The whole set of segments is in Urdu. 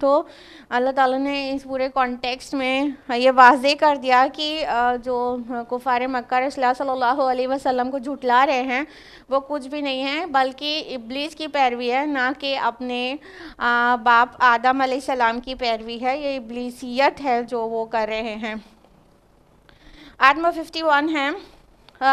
تو اللہ تعالیٰ نے اس پورے کانٹیکسٹ میں یہ واضح کر دیا کہ جو کفار مکہ رسول اللہ صلی اللہ علیہ وسلم کو جھٹلا رہے ہیں وہ کچھ بھی نہیں ہے بلکہ ابلیس کی پیروی ہے، نہ کہ اپنے باپ آدم علیہ السلام کی پیروی ہے. یہ ابلیسیت ہے جو وہ کر رہے ہیں. آیت نمبر 51 ہے،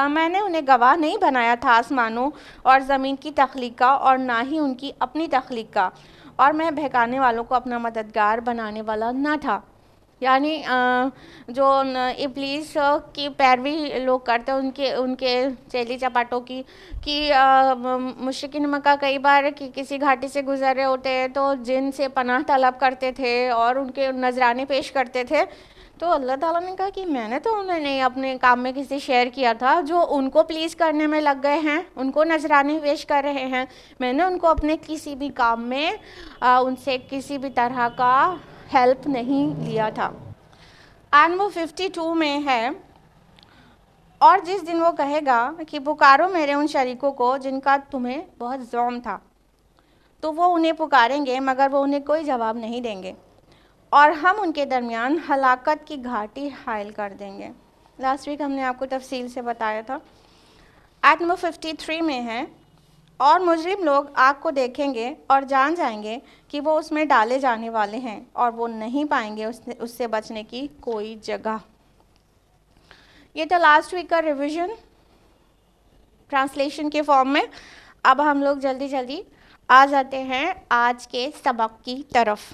میں نے انہیں گواہ نہیں بنایا تھا آسمانوں اور زمین کی تخلیق کا اور نہ ہی ان کی اپنی تخلیق کا، اور میں بہکانے والوں کو اپنا مددگار بنانے والا نہ تھا. یعنی جو ابلیس کی پیروی لوگ کرتے ہیں ان کے چیلی چپاٹوں کی، کہ مشرکین مکہ کئی بار کسی گھاٹی سے گزر رہے ہوتے تو جن سے پناہ طلب کرتے تھے اور ان کے نذرانے پیش کرتے تھے. تو اللہ تعالیٰ نے کہا کہ میں نے تو انہیں نہیں اپنے کام میں کسی شیئر کیا تھا، جو ان کو پلیز کرنے میں لگ گئے ہیں، ان کو نذرانے پیش کر رہے ہیں، میں نے ان کو اپنے کسی بھی کام میں ان سے کسی بھی طرح کا ہیلپ نہیں لیا تھا. آیت نمبر 52 میں ہے، اور جس دن وہ کہے گا کہ پکارو میرے ان شریکوں کو جن کا تمہیں بہت زوم تھا، تو وہ انہیں پکاریں گے مگر وہ انہیں کوئی جواب نہیں دیں گے، اور ہم ان کے درمیان ہلاکت کی گھاٹی حائل کر دیں گے. لاسٹ ویک ہم نے آپ کو تفصیل سے بتایا تھا. آیت نمبر 53 میں ہے، اور مجرم لوگ آگ کو دیکھیں گے اور جان جائیں گے کہ وہ اس میں ڈالے جانے والے ہیں، اور وہ نہیں پائیں گے اس سے بچنے کی کوئی جگہ. یہ تھا لاسٹ ویک کا ریویژن ٹرانسلیشن کے فارم میں. اب ہم لوگ جلدی جلدی آ جاتے ہیں آج کے سبق کی طرف،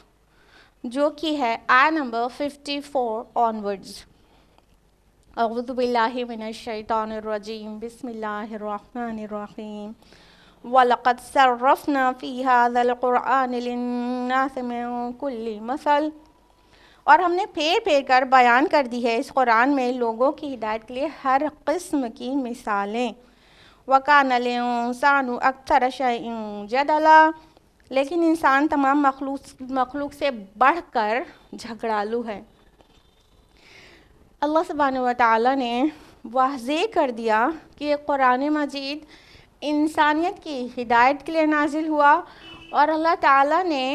جو کہ ہے آیت نمبر 54 آنورڈز. اعوذ باللہ من الشیطان الرجیم، بسم اللہ الرحمن الرحیم. وَلَقَدْ صَرَّفْنَا فِي هَذَا الْقُرْآنِ لِلنَّاسِ مِن كُلِّ مَثَلٍ، اور ہم نے پھیر پھیر کر بیان کر دی ہے اس قرآن میں لوگوں کی ہدایت کے لیے ہر قسم کی مثالیں. وَكَانَ الْإِنسَانُ أَكْثَرَ شَيْءٍ جَدَلًا، لیکن انسان تمام مخلوق سے بڑھ کر جھگڑالو ہے. اللہ سبحانہ و تعالیٰ نے واضح کر دیا کہ قرآن مجید انسانیت کی ہدایت کے لیے نازل ہوا، اور اللہ تعالیٰ نے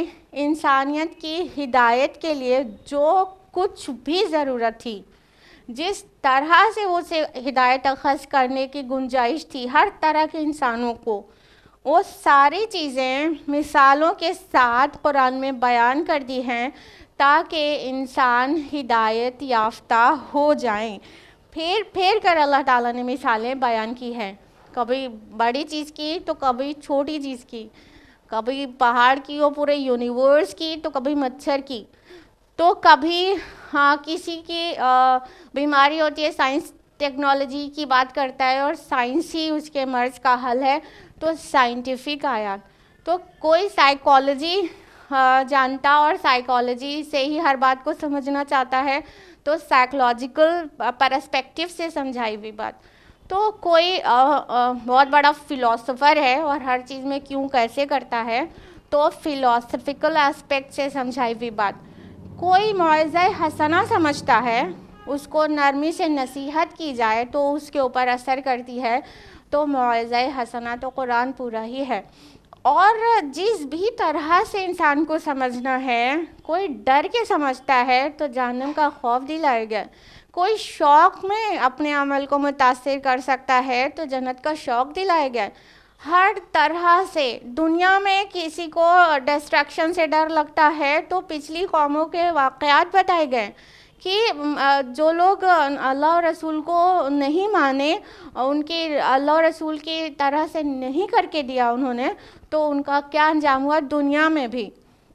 انسانیت کی ہدایت کے لیے جو کچھ بھی ضرورت تھی، جس طرح سے اسے ہدایت اخذ کرنے کی گنجائش تھی ہر طرح کے انسانوں کو، وہ ساری چیزیں مثالوں کے ساتھ قرآن میں بیان کر دی ہیں تاکہ انسان ہدایت یافتہ ہو جائیں. پھر پھر کر اللہ تعالیٰ نے مثالیں بیان کی ہیں، کبھی بڑی چیز کی تو کبھی چھوٹی چیز کی، کبھی پہاڑ کی اور پورے یونیورس کی تو کبھی مچھر کی، تو کبھی کسی کی بیماری ہوتی ہے، سائنس ٹیکنالوجی کی بات کرتا ہے اور سائنس ہی اس کے مرض کا حل ہے تو سائنٹیفک آیات. تو کوئی سائیکالوجی جانتا اور سائیکالوجی سے ہی ہر بات کو سمجھنا چاہتا ہے تو سائیکولوجیکل پرسپیکٹیو سے سمجھائی ہوئی بات. تو کوئی بہت بڑا فلاسفر ہے اور ہر چیز میں کیوں کیسے کرتا ہے تو فلاسفیکل اسپیکٹ سے سمجھائی ہوئی بات. کوئی موعظہ حسنہ سمجھتا ہے، اس کو نرمی سے نصیحت کی جائے تو اس کے اوپر اثر کرتی ہے، تو موعظہ حسنہ تو قرآن پورا ہی ہے. اور جس بھی طرح سے انسان کو سمجھنا ہے، کوئی ڈر کے سمجھتا ہے تو جہنم کا خوف دلائے گا، کوئی شوق میں اپنے عمل کو متاثر کر سکتا ہے تو جنت کا شوق دلائے گا. ہر طرح سے دنیا میں کسی کو ڈسٹریکشن سے ڈر لگتا ہے تو پچھلی قوموں کے واقعات بتائے گئے کہ جو لوگ اللہ اور رسول کو نہیں مانے، ان کی اللہ اور رسول کی طرح سے نہیں کر کے دیا انہوں نے، تو ان کا کیا انجام ہوا دنیا میں بھی.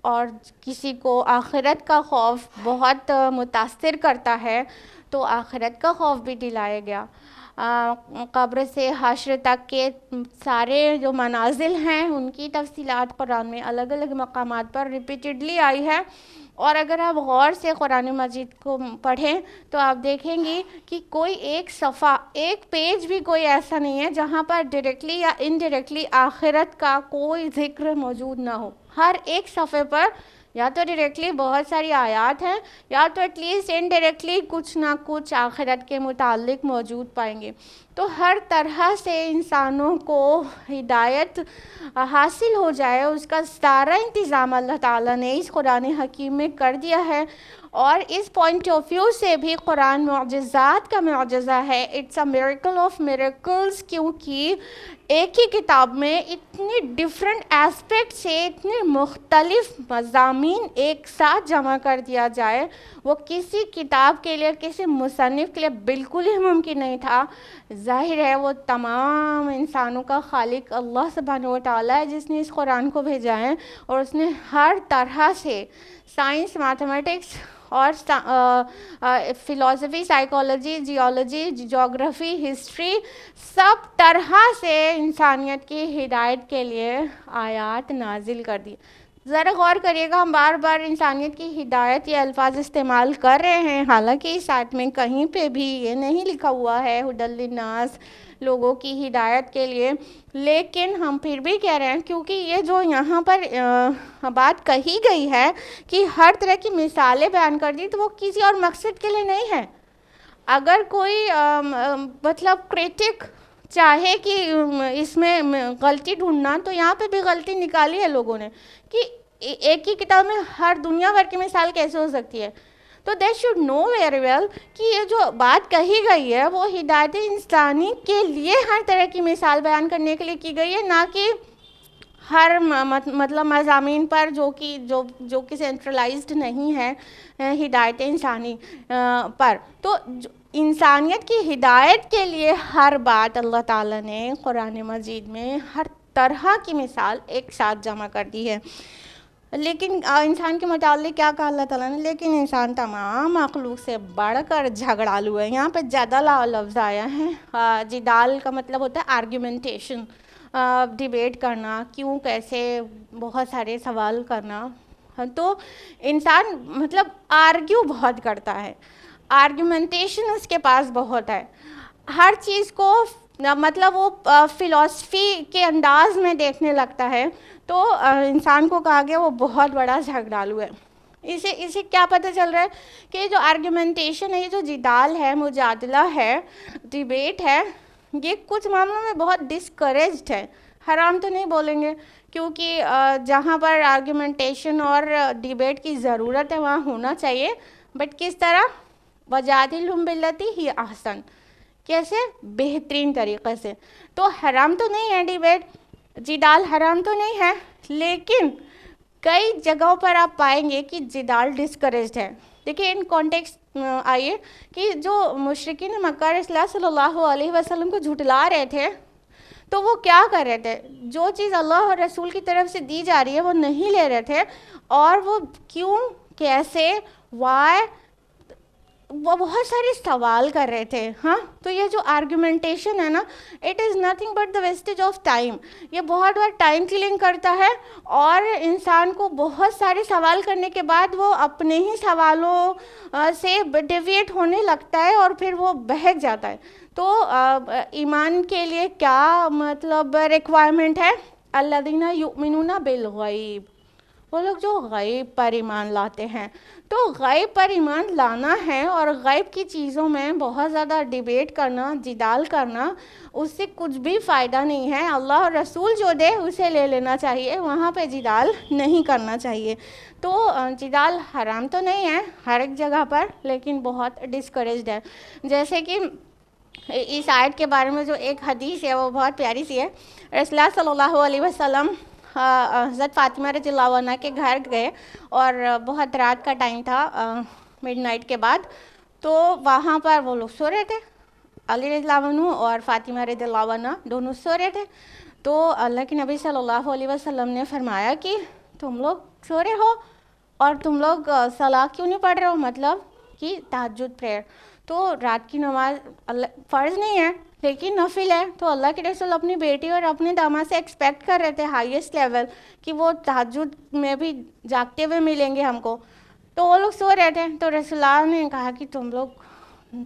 اور کسی کو آخرت کا خوف بہت متاثر کرتا ہے تو آخرت کا خوف بھی دلایا گیا. قبر سے حشر تک کے سارے جو منازل ہیں ان کی تفصیلات قرآن میں الگ الگ مقامات پر ریپیٹڈلی آئی ہے. اور اگر آپ غور سے قرآن مجید کو پڑھیں تو آپ دیکھیں گی کہ کوئی ایک صفحہ، ایک پیج بھی کوئی ایسا نہیں ہے جہاں پر ڈائریکٹلی یا انڈائریکٹلی آخرت کا کوئی ذکر موجود نہ ہو. ہر ایک صفحے پر یا تو ڈائریکٹلی بہت ساری آیات ہیں یا تو ایٹ لیسٹ انڈائریکٹلی کچھ نہ کچھ آخرت کے متعلق موجود پائیں گے. تو ہر طرح سے انسانوں کو ہدایت حاصل ہو جائے اس کا سارا انتظام اللہ تعالیٰ نے اس قرآن حکیم میں کر دیا ہے. اور اس پوائنٹ آف ویو سے بھی قرآن معجزات کا معجزہ ہے. It's a miracle of miracles, کیونکہ ایک ہی کتاب میں اتنے ڈفرینٹ ایسپیکٹ سے اتنے مختلف مضامین ایک ساتھ جمع کر دیا جائے، وہ کسی کتاب کے لیے، کسی مصنف کے لیے بالکل ہی ممکن نہیں تھا. ظاہر ہے وہ تمام انسانوں کا خالق اللہ سبحانہ و تعالیٰ ہے جس نے اس قرآن کو بھیجا ہے، اور اس نے ہر طرح سے سائنس، میتھمیٹکس اور فلاسفی، سائیکالوجی، جیولوجی، جغرافی، ہسٹری، سب طرح سے انسانیت کی ہدایت کے لیے آیات نازل کر دی. ذرا غور کریے گا، ہم بار بار انسانیت کی ہدایت یہ الفاظ استعمال کر رہے ہیں، حالانکہ اس آیت میں کہیں پہ بھی یہ نہیں لکھا ہوا ہے ہدی للناس، لوگوں کی ہدایت کے لیے، لیکن ہم پھر بھی کہہ رہے ہیں کیونکہ یہ جو یہاں پر بات کہی گئی ہے کہ ہر طرح کی مثالیں بیان کر دی، تو وہ کسی اور مقصد کے لیے نہیں ہے. اگر کوئی مطلب کریٹک چاہے کہ اس میں غلطی ڈھونڈنا، تو یہاں پہ بھی غلطی نکالی ہے لوگوں نے کہ ایک ہی کتاب میں ہر دنیا بھر کی مثال کیسے ہو سکتی ہے. تو they should know very well کہ یہ جو بات کہی گئی ہے وہ ہدایت انسانی کے لیے ہر طرح کی مثال بیان کرنے کے لیے کی گئی ہے، نہ کہ ہر مطلب مضامین پر جو کہ سینٹرلائزڈ نہیں ہے ہدایت انسانی پر. تو انسانیت کی ہدایت کے لیے ہر بات اللہ تعالیٰ نے قرآن مجید میں ہر طرح کی مثال ایک ساتھ جمع کر دی ہے. لیکن انسان کے متعلق کیا کہا اللہ تعالیٰ نے؟ لیکن انسان تمام مخلوق سے بڑھ کر جھگڑالو ہے. یہاں پہ جدل لفظ آیا ہے. جدال کا مطلب ہوتا ہے آرگیومنٹیشن، ڈیبیٹ کرنا، کیوں، کیسے، بہت سارے سوال کرنا. تو انسان مطلب آرگیو بہت کرتا ہے، آرگیومنٹیشن اس کے پاس بہت ہے. ہر چیز کو مطلب وہ فلسفی کے انداز میں دیکھنے لگتا ہے. تو انسان کو کہا گیا وہ بہت بڑا جھگڑالو ہے. اسے کیا پتہ چل رہا ہے کہ جو آرگیومنٹیشن ہے، یہ جو جدال ہے، مجادلہ ہے، ڈیبیٹ ہے، یہ کچھ معاملوں میں بہت ڈسکریجڈ ہے. حرام تو نہیں بولیں گے، کیونکہ جہاں پر آرگیومنٹیشن اور ڈیبیٹ کی ضرورت ہے وہاں ہونا چاہیے، بٹ کس طرح؟ وَجَادِلْهُمْ بِالَّتِي هِيَ أَحْسَنُ، کیسے؟ بہترین طریقے سے. تو حرام تو نہیں ہے ڈیبیٹ، جدال حرام تو نہیں ہے، لیکن کئی جگہوں پر آپ پائیں گے کہ جدال ڈسکریجڈ ہے. دیکھیں ان کانٹیکسٹ آئیے کہ جو مشرکین مکہ رسول اللہ صلی اللہ علیہ وسلم کو جھٹلا رہے تھے، تو وہ کیا کر رہے تھے؟ جو چیز اللہ اور رسول کی طرف سے دی جا رہی ہے وہ نہیں لے رہے تھے، اور وہ کیوں، کیسے، وائی، وہ بہت سارے سوال کر رہے تھے. ہاں، تو یہ جو آرگیومنٹیشن ہے نا، it is nothing but the wastage of time. یہ بہت بار ٹائم کلنگ کرتا ہے، اور انسان کو بہت سارے سوال کرنے کے بعد وہ اپنے ہی سوالوں سے ڈیویٹ ہونے لگتا ہے، اور پھر وہ بہک جاتا ہے. تو ایمان کے لیے کیا مطلب ریکوائرمنٹ ہے؟ الذین یؤمنون بالغیب، وہ لوگ جو غیب پر ایمان لاتے ہیں. تو غیب پر ایمان لانا ہے، اور غیب کی چیزوں میں بہت زیادہ ڈیبیٹ کرنا، جدال کرنا، اس سے کچھ بھی فائدہ نہیں ہے. اللہ اور رسول جو دے اسے لے لینا چاہیے، وہاں پہ جدال نہیں کرنا چاہیے. تو جدال حرام تو نہیں ہے ہر ایک جگہ پر، لیکن بہت ڈسکریجڈ ہے. جیسے کہ اس آیت کے بارے میں جو ایک حدیث ہے وہ بہت پیاری سی ہے. رسول اللہ صلی اللہ علیہ وسلم حضرت فاطمہ رضی اللہ عنہ کے گھر گئے، اور بہت رات کا ٹائم تھا، مڈ نائٹ کے بعد. تو وہاں پر وہ لوگ سو رہے تھے، علی رضی اللہ عنہ اور فاطمہ رضی اللہ عنہ دونوں سو رہے تھے. تو اللہ کے نبی صلی اللہ علیہ وسلم نے فرمایا کہ تم لوگ سو رہے ہو اور تم لوگ صلاح کیوں نہیں پڑھ رہے ہو؟ مطلب کہ تہجد پریئر. تو رات کی نماز فرض نہیں ہے لیکن نفل ہے. تو اللہ کے رسول اپنی بیٹی اور اپنے داماد سے ایکسپیکٹ کر رہے تھے ہائیسٹ لیول کہ وہ تہجد میں بھی جاگتے ہوئے ملیں گے ہم کو. تو وہ لوگ سو رہے تھے. تو رسول اللہ نے کہا کہ تم لوگ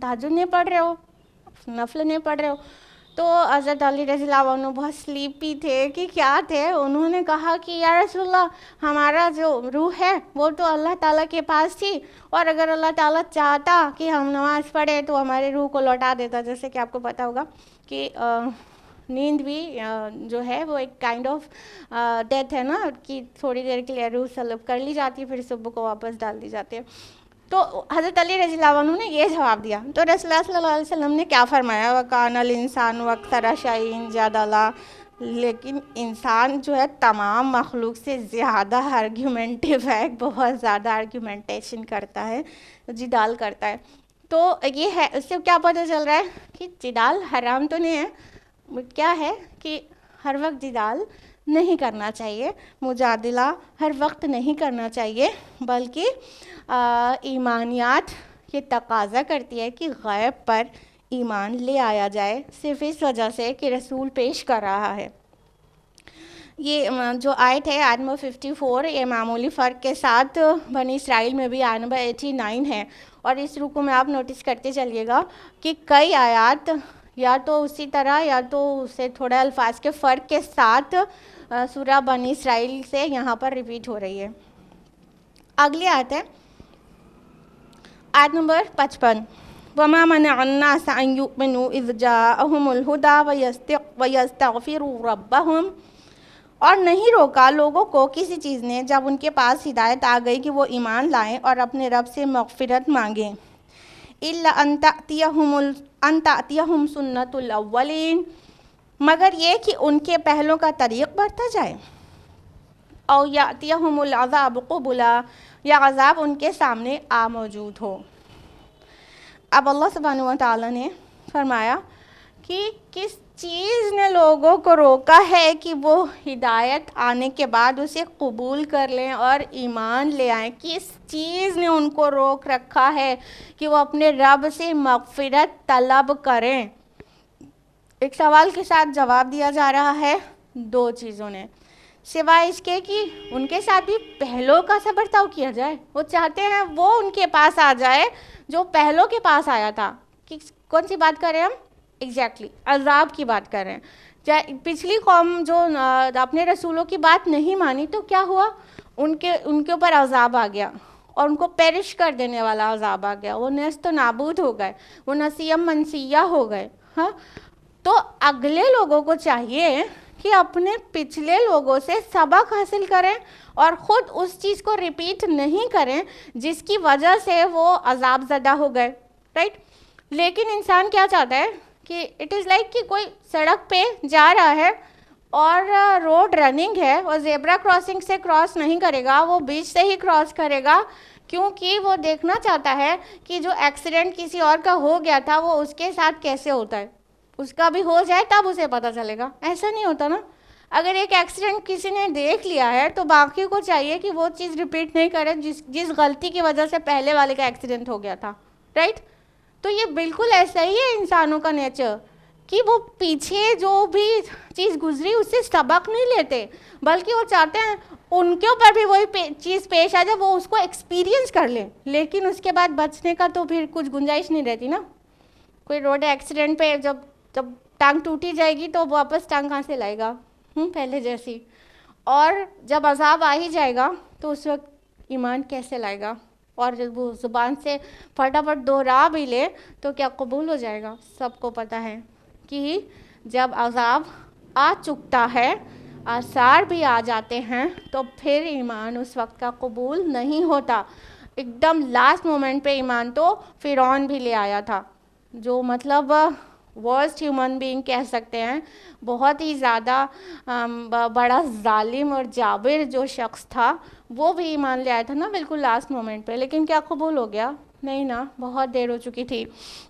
تہجد نہیں پڑھ رہے ہو، نفل نہیں پڑھ رہے ہو. تو حضرت علی رضی اللہ عنہ بہت سلیپی تھے کہ کیا تھے. انہوں نے کہا کہ یا رسول اللہ، ہمارا جو روح ہے وہ تو اللہ تعالیٰ کے پاس تھی، اور اگر اللہ تعالیٰ چاہتا کہ ہم نماز پڑھیں تو ہمارے روح کو لوٹا دیتا. جیسے کہ آپ کو پتہ ہوگا کہ نیند بھی جو ہے وہ ایک کائنڈ آف ڈیتھ ہے نا، کہ تھوڑی دیر کے لیے روح سلب کر لی جاتی ہے، پھر صبح کو واپس ڈال دی جاتی ہے. تو حضرت علی رضی اللہ عنہ نے یہ جواب دیا. تو رسول اللہ صلی اللہ علیہ وسلم نے کیا فرمایا؟ وَكَانَ الْإِنسَانُ أَكْثَرَ شَيْءٍ جَدَلًا. لیکن انسان جو ہے تمام مخلوق سے زیادہ آرگیومنٹیو ہے، بہت زیادہ آرگیومنٹیشن کرتا ہے، جدال کرتا ہے. تو یہ ہے، اس سے کیا پتہ چل رہا ہے کہ جدال حرام تو نہیں ہے، کیا ہے کہ ہر وقت جدال نہیں کرنا چاہیے، مجادلہ ہر وقت نہیں کرنا چاہیے، بلکہ ایمانیات یہ تقاضا کرتی ہے کہ غیب پر ایمان لے آیا جائے، صرف اس وجہ سے کہ رسول پیش کر رہا ہے. یہ جو آیت ہے آیت نمبر 54، یہ معمولی فرق کے ساتھ بنی اسرائیل میں بھی آیت نمبر 89 ہے. اور اس رکوع میں آپ نوٹس کرتے چلیے گا کہ کئی آیات یا تو اسی طرح یا تو اسے تھوڑا الفاظ کے فرق کے ساتھ سورہ بنی اسرائیل سے یہاں پر ریپیٹ ہو رہی ہے. اگلی آیت ہے آیت نمبر 55. وَمَا مَنَعَ النَّاسَ أَن يُؤْمِنُوا إِذْ جَاءَهُمُ الْهُدَىٰ وَيَسْتَغْفِرُوا رَبَّهُمْ. اور نہیں روکا لوگوں کو کسی چیز نے جب ان کے پاس ہدایت آ گئی کہ وہ ایمان لائیں اور اپنے رب سے مغفرت مانگیں. إِلَّا أَن تَأْتِيَهُمْ سُنَّةُ الْأَوَّلِينَ. مگر یہ کہ ان کے پہلوں کا طریق بڑھتا جائے. او یأتیہم العذاب قبلا، یا عذاب ان کے سامنے آ موجود ہو. اب اللہ سبحانہ و تعالیٰ نے فرمایا کہ کس چیز نے لوگوں کو روکا ہے کہ وہ ہدایت آنے کے بعد اسے قبول کر لیں اور ایمان لے آئیں. کس چیز نے ان کو روک رکھا ہے کہ وہ اپنے رب سے مغفرت طلب کریں؟ ایک سوال کے ساتھ جواب دیا جا رہا ہے دو چیزوں نے، سوائے اس کے کہ ان کے ساتھ بھی پہلوں کا سا برتاؤ کیا جائے. وہ چاہتے ہیں وہ ان کے پاس آ جائے جو پہلوں کے پاس آیا تھا. کون سی بات کر رہے ہیں ہم؟ ایگزیکٹلی عذاب کی بات کر رہے ہیں. پچھلی قوم جو اپنے رسولوں کی بات نہیں مانی تو کیا ہوا؟ ان کے اوپر عذاب آ گیا اور ان کو پیرش کر دینے والا عذاب آ گیا. وہ نیست و نابود ہو گئے، وہ نسیم منسیہ ہو گئے. ہاں، تو اگلے لوگوں کو چاہیے کہ اپنے پچھلے لوگوں سے سبق حاصل کریں اور خود اس چیز کو ریپیٹ نہیں کریں جس کی وجہ سے وہ عذاب زدہ ہو گئے. رائٹ؟ لیکن انسان کیا چاہتا ہے کہ اٹ از لائک کہ کوئی سڑک پہ جا رہا ہے اور روڈ رننگ ہے اور زیبرا کراسنگ سے کراس نہیں کرے گا، وہ بیچ سے ہی کراس کرے گا، کیونکہ وہ دیکھنا چاہتا ہے کہ جو ایکسیڈنٹ کسی اور کا ہو گیا تھا وہ اس کے ساتھ کیسے ہوتا ہے، اس کا بھی ہو جائے تب اسے پتہ چلے گا. ایسا نہیں ہوتا نا. اگر ایک ایکسیڈنٹ کسی نے دیکھ لیا ہے تو باقی کو چاہیے کہ وہ چیز ریپیٹ نہیں کرے جس غلطی کی وجہ سے پہلے والے کا ایکسیڈنٹ ہو گیا تھا. رائٹ؟ تو یہ بالکل ایسا ہی ہے انسانوں کا نیچر کہ وہ پیچھے جو بھی چیز گزری اس سے سبق نہیں لیتے، بلکہ وہ چاہتے ہیں ان کے اوپر بھی وہی چیز پیش آ جائے، وہ اس کو ایکسپیرینس کر لیں، لیکن اس کے بعد بچنے کا تو پھر کچھ گنجائش نہیں رہتی نا. کوئی روڈ ایکسیڈنٹ پہ جب ٹانگ ٹوٹی جائے گی تو واپس ٹانگ کہاں سے لائے گا؟ پہلے جیسی. اور جب عذاب آ ہی جائے گا تو اس وقت ایمان کیسے لائے گا؟ اور جب وہ زبان سے فٹافٹ دوہرا بھی لے تو کیا قبول ہو جائے گا؟ سب کو پتہ ہے کہ جب عذاب آ چکتا ہے، آثار بھی آ جاتے ہیں، تو پھر ایمان اس وقت کا قبول نہیں ہوتا. ایک دم لاسٹ مومنٹ پہ ایمان تو فرعون بھی لے آیا تھا، جو مطلب ورسٹ ہیومن بینگ کہہ سکتے ہیں، بہت ہی زیادہ بڑا ظالم اور جابر جو شخص تھا، وہ بھی ایمان لے آیا تھا نا بالکل لاسٹ مومنٹ پہ. لیکن کیا قبول ہو گیا؟ نہیں نا، بہت دیر ہو چکی تھی.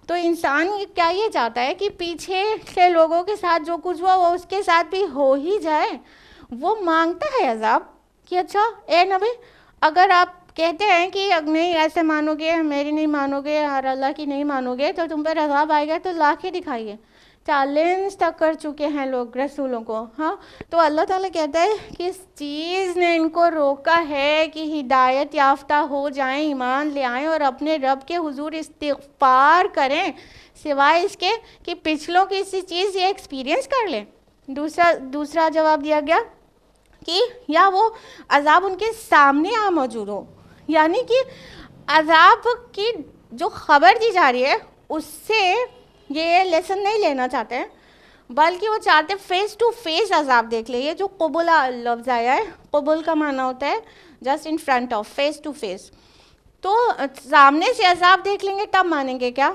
تو انسان کیا یہ چاہتا ہے کہ پیچھے سے لوگوں کے ساتھ جو کچھ ہوا وہ اس کے ساتھ بھی ہو ہی جائے. وہ مانگتا ہے عذاب کہ اچھا اے نبی، اگر آپ کہتے ہیں کہ نہیں ایسے مانو گے، میری نہیں مانو گے اور اللہ کی نہیں مانو گے تو تم پر عذاب آئے گا، تو لا کے دکھائیے. چیلنج تک کر چکے ہیں لوگ رسولوں کو. ہاں، تو اللہ تعالیٰ کہتا ہے کہ اس چیز نے ان کو روکا ہے کہ ہدایت یافتہ ہو جائیں، ایمان لے آئیں اور اپنے رب کے حضور استغفار کریں، سوائے اس کے کہ پچھلوں کی اسی چیز یہ ایکسپیرینس کر لیں. دوسرا جواب دیا گیا کہ یا وہ عذاب ان کے سامنے آ موجود ہو، یعنی کہ عذاب کی جو خبر دی جا رہی ہے اس سے یہ لیسن نہیں لینا چاہتے ہیں بلکہ وہ چاہتے فیس ٹو فیس عذاب دیکھ لے. یہ جو قبول لفظ آیا ہے، قبول کا معنی ہوتا ہے just in front of, face to face. تو سامنے سے عذاب دیکھ لیں گے تب مانیں گے کیا؟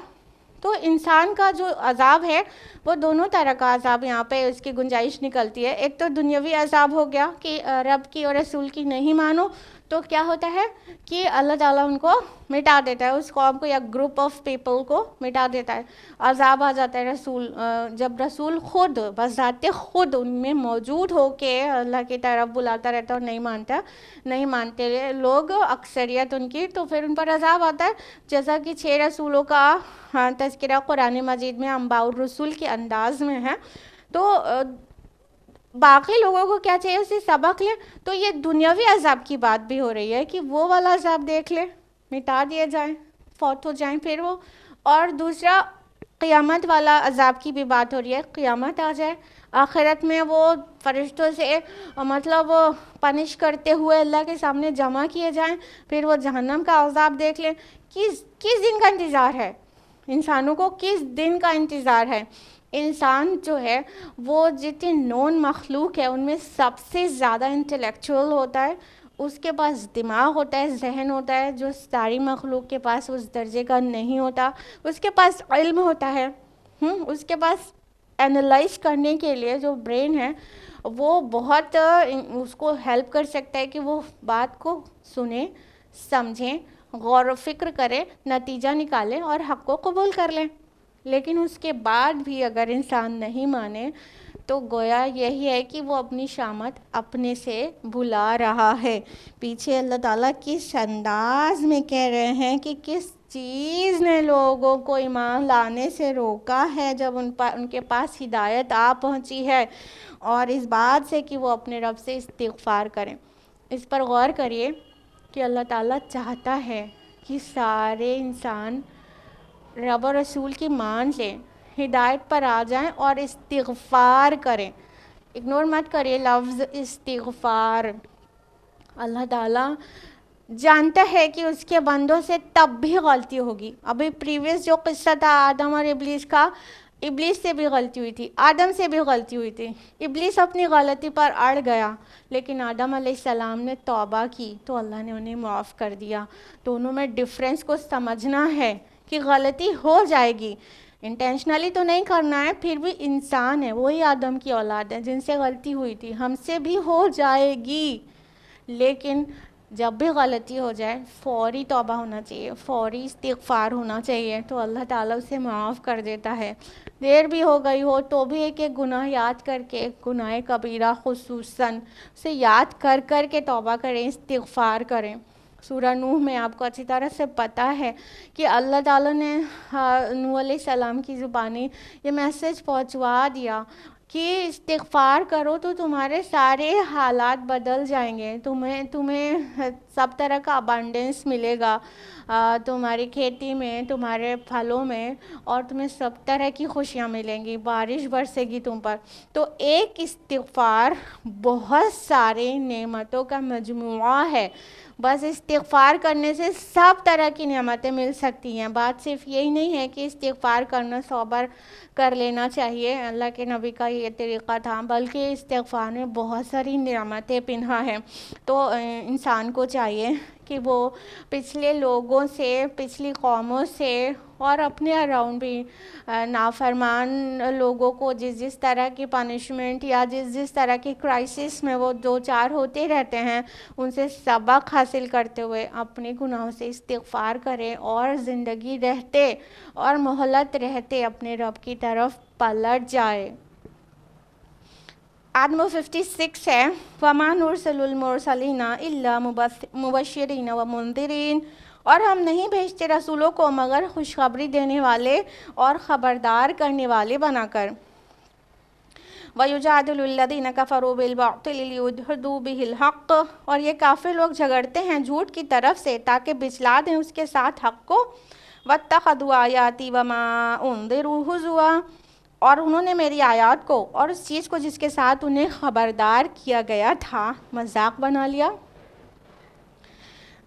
تو انسان کا جو عذاب ہے وہ دونوں طرح کا عذاب یہاں پہ اس کی گنجائش نکلتی ہے. ایک تو دنیاوی عذاب ہو گیا کہ رب کی اور رسول کی نہیں مانو تو کیا ہوتا ہے کہ اللہ تعالیٰ ان کو مٹا دیتا ہے، اس قوم کو یا گروپ آف پیپل کو مٹا دیتا ہے. عذاب آ جاتا ہے جب رسول خود بذات خود ان میں موجود ہو کے اللہ کی طرف بلاتا رہتا اور نہیں مانتے لوگ اکثریت ان کی، تو پھر ان پر عذاب آتا ہے. جیسا کہ 6 رسولوں کا تذکرہ قرآن مجید میں انباء الرسول کے انداز میں ہے. تو باقی لوگوں کو کیا چاہیے، اسے سبق لیں. تو یہ دنیاوی عذاب کی بات بھی ہو رہی ہے کہ وہ والا عذاب دیکھ لیں، مٹا دیے جائیں، فوت ہو جائیں پھر وہ. اور دوسرا قیامت والا عذاب کی بھی بات ہو رہی ہے، قیامت آ جائے آخرت میں وہ فرشتوں سے مطلب وہ پنش کرتے ہوئے اللہ کے سامنے جمع کیے جائیں، پھر وہ جہنم کا عذاب دیکھ لیں. کس دن کا انتظار ہے انسانوں کو؟ کس دن کا انتظار ہے؟ انسان جو ہے وہ جتنی نون مخلوق ہے ان میں سب سے زیادہ انٹلیکچوئل ہوتا ہے، اس کے پاس دماغ ہوتا ہے، ذہن ہوتا ہے، جو ساری مخلوق کے پاس اس درجے کا نہیں ہوتا. اس کے پاس علم ہوتا ہے، اس کے پاس اینالائز کرنے کے لیے جو برین ہے وہ بہت اس کو ہیلپ کر سکتا ہے کہ وہ بات کو سنیں، سمجھیں، غور و فکر کریں، نتیجہ نکالیں اور حق کو قبول کر لیں. لیکن اس کے بعد بھی اگر انسان نہیں مانے تو گویا یہی ہے کہ وہ اپنی شامت اپنے سے بھلا رہا ہے. پیچھے اللہ تعالیٰ کس انداز میں کہہ رہے ہیں کہ کس چیز نے لوگوں کو ایمان لانے سے روکا ہے جب ان کے پاس ہدایت آ پہنچی ہے، اور اس بات سے کہ وہ اپنے رب سے استغفار کریں. اس پر غور کریے کہ اللہ تعالیٰ چاہتا ہے کہ سارے انسان رب و رسول کی مان لیں، ہدایت پر آ جائیں اور استغفار کریں. اگنور مت کریے لفظ استغفار. اللہ تعالیٰ جانتا ہے کہ اس کے بندوں سے تب بھی غلطی ہوگی. ابھی پریویس جو قصہ تھا آدم اور ابلیس کا، ابلیس سے بھی غلطی ہوئی تھی، آدم سے بھی غلطی ہوئی تھی. ابلیس اپنی غلطی پر اڑ گیا لیکن آدم علیہ السلام نے توبہ کی تو اللہ نے انہیں معاف کر دیا. دونوں میں ڈفرینس کو سمجھنا ہے کہ غلطی ہو جائے گی، انٹینشنلی تو نہیں کرنا ہے، پھر بھی انسان ہے، وہی آدم کی اولاد ہے جن سے غلطی ہوئی تھی، ہم سے بھی ہو جائے گی. لیکن جب بھی غلطی ہو جائے فوری توبہ ہونا چاہیے، فوری استغفار ہونا چاہیے، تو اللہ تعالیٰ اسے معاف کر دیتا ہے. دیر بھی ہو گئی ہو تو بھی ایک گناہ یاد کر کے، گناہ کبیرہ خصوصاً اسے یاد کر کے توبہ کریں، استغفار کریں. سورہ نوح میں آپ کو اچھی طرح سے پتہ ہے کہ اللہ تعالیٰ نے نوح علیہ السلام کی زبانی یہ میسج پہنچوا دیا کہ استغفار کرو تو تمہارے سارے حالات بدل جائیں گے، تمہیں سب طرح کا ابانڈنس ملے گا تمہاری کھیتی میں، تمہارے پھلوں میں، اور تمہیں سب طرح کی خوشیاں ملیں گی، بارش برسے گی تم پر. تو ایک استغفار بہت سارے نعمتوں کا مجموعہ ہے. بس استغفار کرنے سے سب طرح کی نعمتیں مل سکتی ہیں. بات صرف یہی نہیں ہے کہ استغفار کرنا 100 بار کر لینا چاہیے، اللہ کے نبی کا یہ طریقہ تھا، بلکہ استغفار میں بہت ساری نعمتیں پنہا ہیں. تو انسان کو چاہیے کہ وہ پچھلے لوگوں سے، پچھلی قوموں سے اور اپنے اراؤنڈ بھی نافرمان لوگوں کو جس طرح کی پنشمنٹ یا جس طرح کی کرائسس میں وہ دو چار ہوتے رہتے ہیں، ان سے سبق حاصل کرتے ہوئے اپنے گناہوں سے استغفار کریں اور زندگی رہتے اور مہلت رہتے اپنے رب کی طرف پلٹ جائے. آدم 56 ہے، وَمَا نُرْسِلُ الْمُرْسَلِينَ إِلَّا مُبَشِّرِينَ وَمُنذِرِينَ، اور ہم نہیں بھیجتے رسولوں کو مگر خوشخبری دینے والے اور خبردار کرنے والے بنا کر. وَيُجَادِلُ الَّذِينَ كَفَرُوا بِالْبَاطِلِ لِيُدْحِضُوا بِهِ الْحَقَّ، اور یہ کافر لوگ جھگڑتے ہیں جھوٹ کی طرف سے تاکہ بچلا دیں اس کے ساتھ حق کو. وَاتَّخَذُوا آيَاتِي وَمَا أُنذِرُوا هُزُوًا، اور انہوں نے میری آیات کو اور اس چیز کو جس کے ساتھ انہیں خبردار کیا گیا تھا مذاق بنا لیا.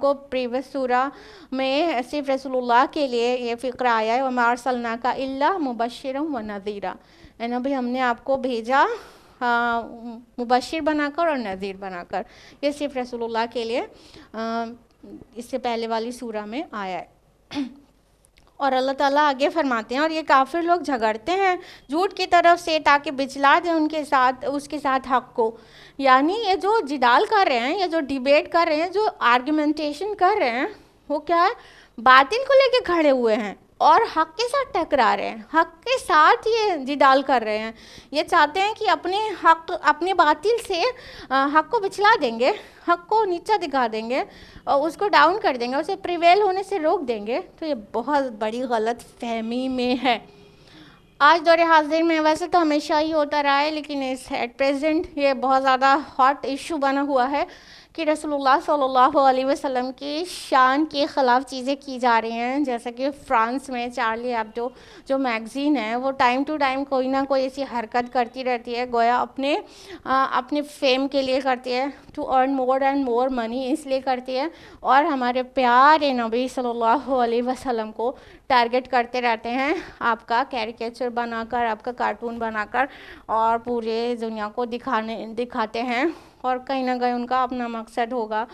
کو پریویس سورہ میں صرف رسول اللہ کے لیے یہ فقرہ آیا ہے، وَمَا أَرْسَلْنَاكَ إِلَّا مُبَشِّرًا وَنَذِيرًا، اے نبی ہم نے آپ کو بھیجا مبشر بنا کر اور نذیر بنا کر. یہ صرف رسول اللہ کے لیے اس سے پہلے والی سورہ میں آیا ہے. اور اللہ تعالیٰ آگے فرماتے ہیں، اور یہ کافر لوگ جھگڑتے ہیں جھوٹ کی طرف سے تاکہ بچلا دیں اس کے ساتھ حق کو. یعنی یہ جو جدال کر رہے ہیں، یہ جو ڈیبیٹ کر رہے ہیں، جو آرگومنٹیشن کر رہے ہیں، وہ کیا ہے؟ باطل کو لے کے کھڑے ہوئے ہیں اور حق کے ساتھ ٹکرا رہے ہیں، حق کے ساتھ یہ جدال کر رہے ہیں. یہ چاہتے ہیں کہ اپنے باطل سے حق کو بچلا دیں گے، حق کو نیچا دکھا دیں گے، اور اس کو ڈاؤن کر دیں گے، اسے پریویل ہونے سے روک دیں گے. تو یہ بہت بڑی غلط فہمی میں ہے. آج دور حاضر میں ویسے تو ہمیشہ ہی ہوتا رہا ہے، لیکن ایٹ پریزنٹ یہ بہت زیادہ ہاٹ ایشو بنا ہوا ہے کہ رسول اللہ صلی اللہ علیہ وسلم کی شان کے خلاف چیزیں کی جا رہی ہیں. جیسا کہ فرانس میں چارلی ایبڈو جو میگزین ہے، وہ ٹائم ٹو ٹائم کوئی نہ کوئی ایسی حرکت کرتی رہتی ہے، گویا اپنے فیم کے لیے کرتی ہے، to earn more and more منی اس لیے کرتی ہے، اور ہمارے پیارے نبی صلی اللہ علیہ وسلم کو ٹارگٹ کرتے رہتے ہیں، آپ کا کیریکیچر بنا کر، آپ کا کارٹون بنا کر، اور پورے دنیا کو دکھاتے ہیں. اور کہیں نہ کہیں ان کا اپنا مقصد ہوگا.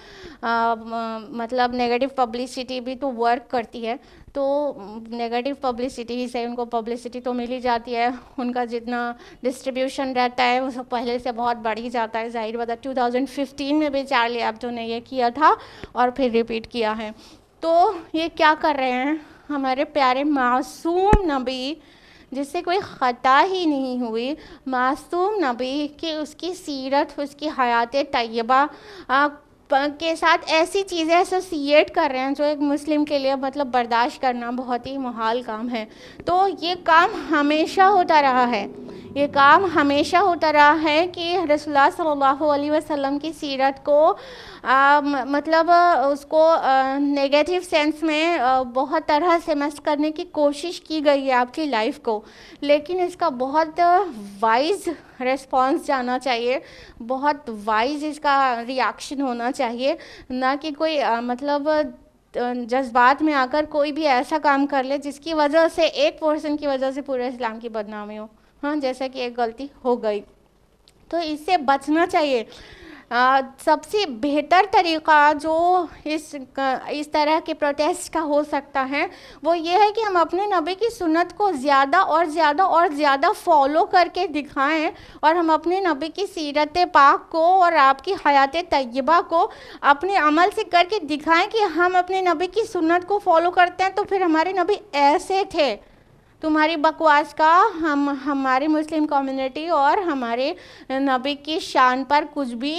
مطلب نیگیٹو پبلسٹی بھی تو ورک کرتی ہے، تو نیگیٹو پبلسٹی سے ان کو پبلسٹی تو مل ہی جاتی ہے. ان کا جتنا ڈسٹریبیوشن رہتا ہے وہ سب پہلے سے بہت بڑھ ہی جاتا ہے. ظاہر بات ہے 2015 میں بھی چارلی ایبڈو نے یہ کیا تھا اور پھر ریپیٹ کیا ہے. تو یہ کیا کر رہے ہیں؟ ہمارے پیارے معصوم نبی جس سے کوئی خطا ہی نہیں ہوئی، معصوم نبی کہ اس کی سیرت، اس کی حیات طیبہ کے ساتھ ایسی چیزیں ایسوسیٹ کر رہے ہیں جو ایک مسلم کے لیے مطلب برداشت کرنا بہت ہی محال کام ہے. تو یہ کام ہمیشہ ہوتا رہا ہے، یہ کام ہمیشہ ہوتا رہا ہے کہ رسول اللہ صلی اللہ علیہ وسلم کی سیرت کو مطلب اس کو نیگیٹو سینس میں بہت طرح سے مس کرنے کی کوشش کی گئی ہے آپ کی لائف کو. لیکن اس کا بہت وائز ریسپانس جانا چاہیے، بہت وائز اس کا ریاکشن ہونا چاہیے، نہ کہ کوئی مطلب جذبات میں آ کر کوئی بھی ایسا کام کر لے جس کی وجہ سے ایک پرسن کی وجہ سے پورے اسلام کی بدنامی ہو. ہاں، جیسا کہ ایک غلطی ہو گئی. تو اس سے بچنا چاہیے. سب سے بہتر طریقہ جو اس طرح کے پروٹیسٹ کا ہو سکتا ہے وہ یہ ہے کہ ہم اپنے نبی کی سنت کو زیادہ اور زیادہ اور زیادہ فالو کر کے دکھائیں، اور ہم اپنے نبی کی سیرت پاک کو اور آپ کی حیات طیبہ کو اپنے عمل سے کر کے دکھائیں کہ ہم اپنے نبی کی سنت کو فالو کرتے ہیں تو پھر ہمارے نبی ایسے تھے. تمہاری بکواس کا ہماری مسلم کمیونٹی اور ہمارے نبی کی شان پر کچھ بھی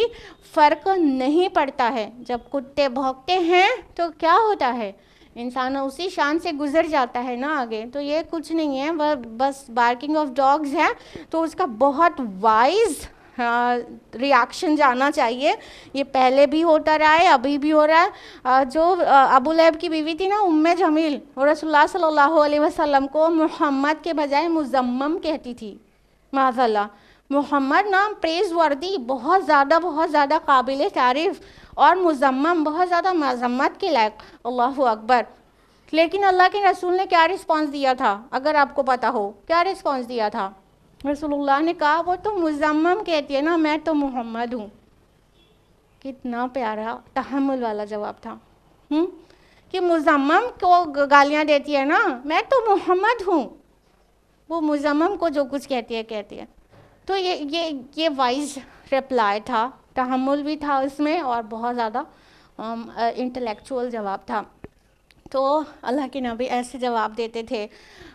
فرق نہیں پڑتا ہے. جب کتے بھونکتے ہیں تو کیا ہوتا ہے؟ انسان اسی شان سے گزر جاتا ہے نا آگے. تو یہ کچھ نہیں ہے، وہ بس بارکنگ آف ڈاگز ہے. تو اس کا بہت وائز ریاکشن جانا چاہیے. یہ پہلے بھی ہوتا رہا ہے، ابھی بھی ہو رہا ہے. جو ابو لہب کی بیوی تھی نا ام جمیل، وہ رسول اللہ صلی اللہ علیہ وسلم کو محمد کے بجائے مزمم کہتی تھی. معاذ اللہ، محمد نام پریز وردی، بہت زیادہ قابل تعریف، اور مزمم بہت زیادہ مذمت کے لائق. اللہ اکبر. لیکن اللہ کے رسول نے کیا رسپانس دیا تھا؟ اگر آپ کو پتا ہو کیا رسپانس دیا تھا؟ رسول اللہ نے کہا وہ تو مزمم کہتی ہے نا، میں تو محمد ہوں. کتنا پیارا تحمل والا جواب تھا کہ مزمم کو گالیاں دیتی ہے نا، میں تو محمد ہوں. وہ مزمم کو جو کچھ کہتی ہے. تو یہ وائز ریپلائی تھا، تحمل بھی تھا اس میں، اور بہت زیادہ انٹلیکچوئل جواب تھا. تو اللہ کے نبی ایسے جواب دیتے تھے.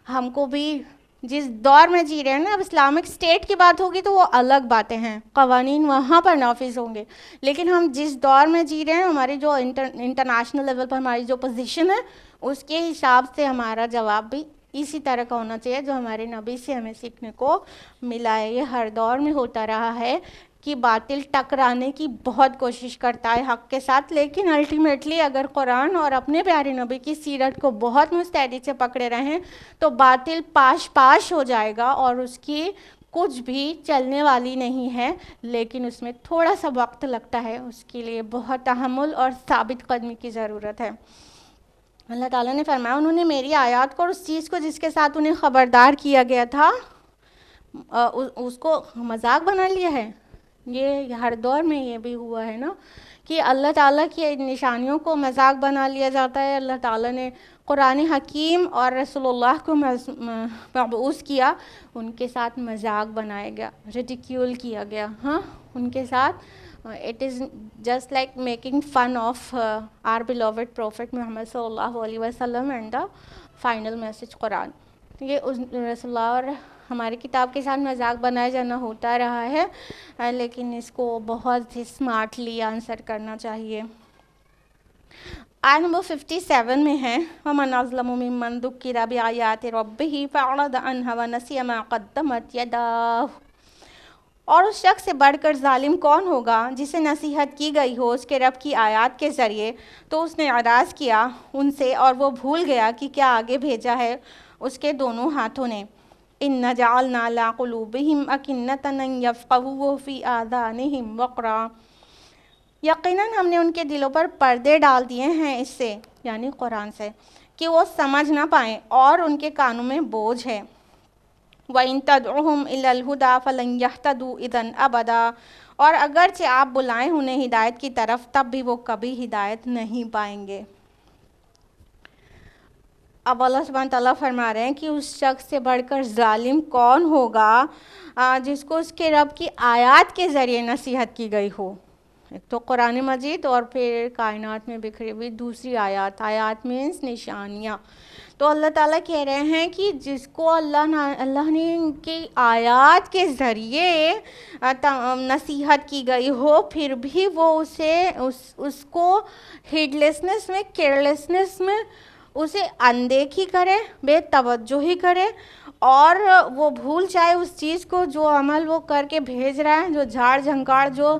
ہم کو بھی جس دور میں جی رہے ہیں نا، اب اسلامک اسٹیٹ کی بات ہوگی تو وہ الگ باتیں ہیں، قوانین وہاں پر نافذ ہوں گے. لیکن ہم جس دور میں جی رہے ہیں، ہماری جو انٹرنیشنل لیول پر ہماری جو پوزیشن ہے، اس کے حساب سے ہمارا جواب بھی اسی طرح کا ہونا چاہیے جو ہمارے نبی سے ہمیں سیکھنے کو ملا ہے. یہ ہر دور میں ہوتا رہا ہے کہ باطل ٹکرانے کی بہت کوشش کرتا ہے حق کے ساتھ، لیکن الٹیمیٹلی اگر قرآن اور اپنے پیارے نبی کی سیرت کو بہت مستعدی سے پکڑے رہیں تو باطل پاش ہو جائے گا، اور اس کی کچھ بھی چلنے والی نہیں ہے، لیکن اس میں تھوڑا سا وقت لگتا ہے، اس کے لیے بہت تحمل اور ثابت قدمی کی ضرورت ہے۔ اللہ تعالیٰ نے فرمایا انہوں نے میری آیات کو اور اس چیز کو جس کے ساتھ انہیں خبردار کیا گیا تھا اس کو مذاق بنا لیا ہے۔ یہ ہر دور میں یہ بھی ہوا ہے نا کہ اللہ تعالیٰ کی نشانیوں کو مذاق بنا لیا جاتا ہے۔ اللہ تعالیٰ نے قرآن حکیم اور رسول اللہ کو مبعوث کیا، ان کے ساتھ مذاق بنایا گیا، ریڈیکیول کیا گیا، ہاں ان کے ساتھ it is just like making fun of our beloved Prophet Muhammad sallallahu alaihi wasallam and the final message Quran۔ یہ رسول اللہ اور ہماری کتاب کے ساتھ مذاق بنایا جانا ہوتا رہا ہے، لیکن اس کو بہت ہی اسمارٹلی آنسر کرنا چاہیے۔ آیت نمبر 57 میں ہے وَمَنْ أَظْلَمُ مِمَّنْ ذُكِّرَ بِآيَاتِ رَبِّهِ فَأَعْرَضَ عَنْهَا وَنَسِيَ مَا قَدَّمَتْ يَدَاهُ۔ اور اس شخص سے بڑھ کر ظالم کون ہوگا جسے نصیحت کی گئی ہو اس کے رب کی آیات کے ذریعے تو اس نے اعراض کیا ان سے اور وہ بھول گیا کہ کیا آگے بھیجا ہے اس کے دونوں ہاتھوں نے۔ إِنَّ جَعَلْنَا عَلَىٰ قُلُوبِهِمْ أَكِنَّةً أَن يَفْقَهُوهُ وَفِي آذَانِهِمْ وَقْرًا۔ یقیناً ہم نے ان کے دلوں پر پردے ڈال دیے ہیں اس سے یعنی قرآن سے کہ وہ سمجھ نہ پائیں اور ان کے کانوں میں بوجھ ہے۔ وَإِن تَدْعُهُمْ إِلَى الْهُدَىٰ فَلَن يَهْتَدُوا إِذًا أَبَدًا، اور اگرچہ آپ بلائیں انہیں ہدایت کی طرف تب بھی وہ کبھی ہدایت نہیں پائیں گے۔ اب اللہ سبحانہ تعالیٰ فرما رہے ہیں کہ اس شخص سے بڑھ کر ظالم کون ہوگا جس کو اس کے رب کی آیات کے ذریعے نصیحت کی گئی ہو۔ ایک تو قرآن مجید اور پھر کائنات میں بکھری ہوئی دوسری آیات، آیات مینس نشانیاں۔ تو اللہ تعالیٰ کہہ رہے ہیں کہ جس کو اللہ نے ان کی آیات کے ذریعے نصیحت کی گئی ہو پھر بھی وہ اس کو ہیڈ لیسنس میں کیئرلیسنس میں اسے اندیکھی کرے، بے توجہی کرے اور وہ بھول جائے اس چیز کو جو عمل وہ کر کے بھیج رہا ہے، جو جھاڑ جھنکاڑ جو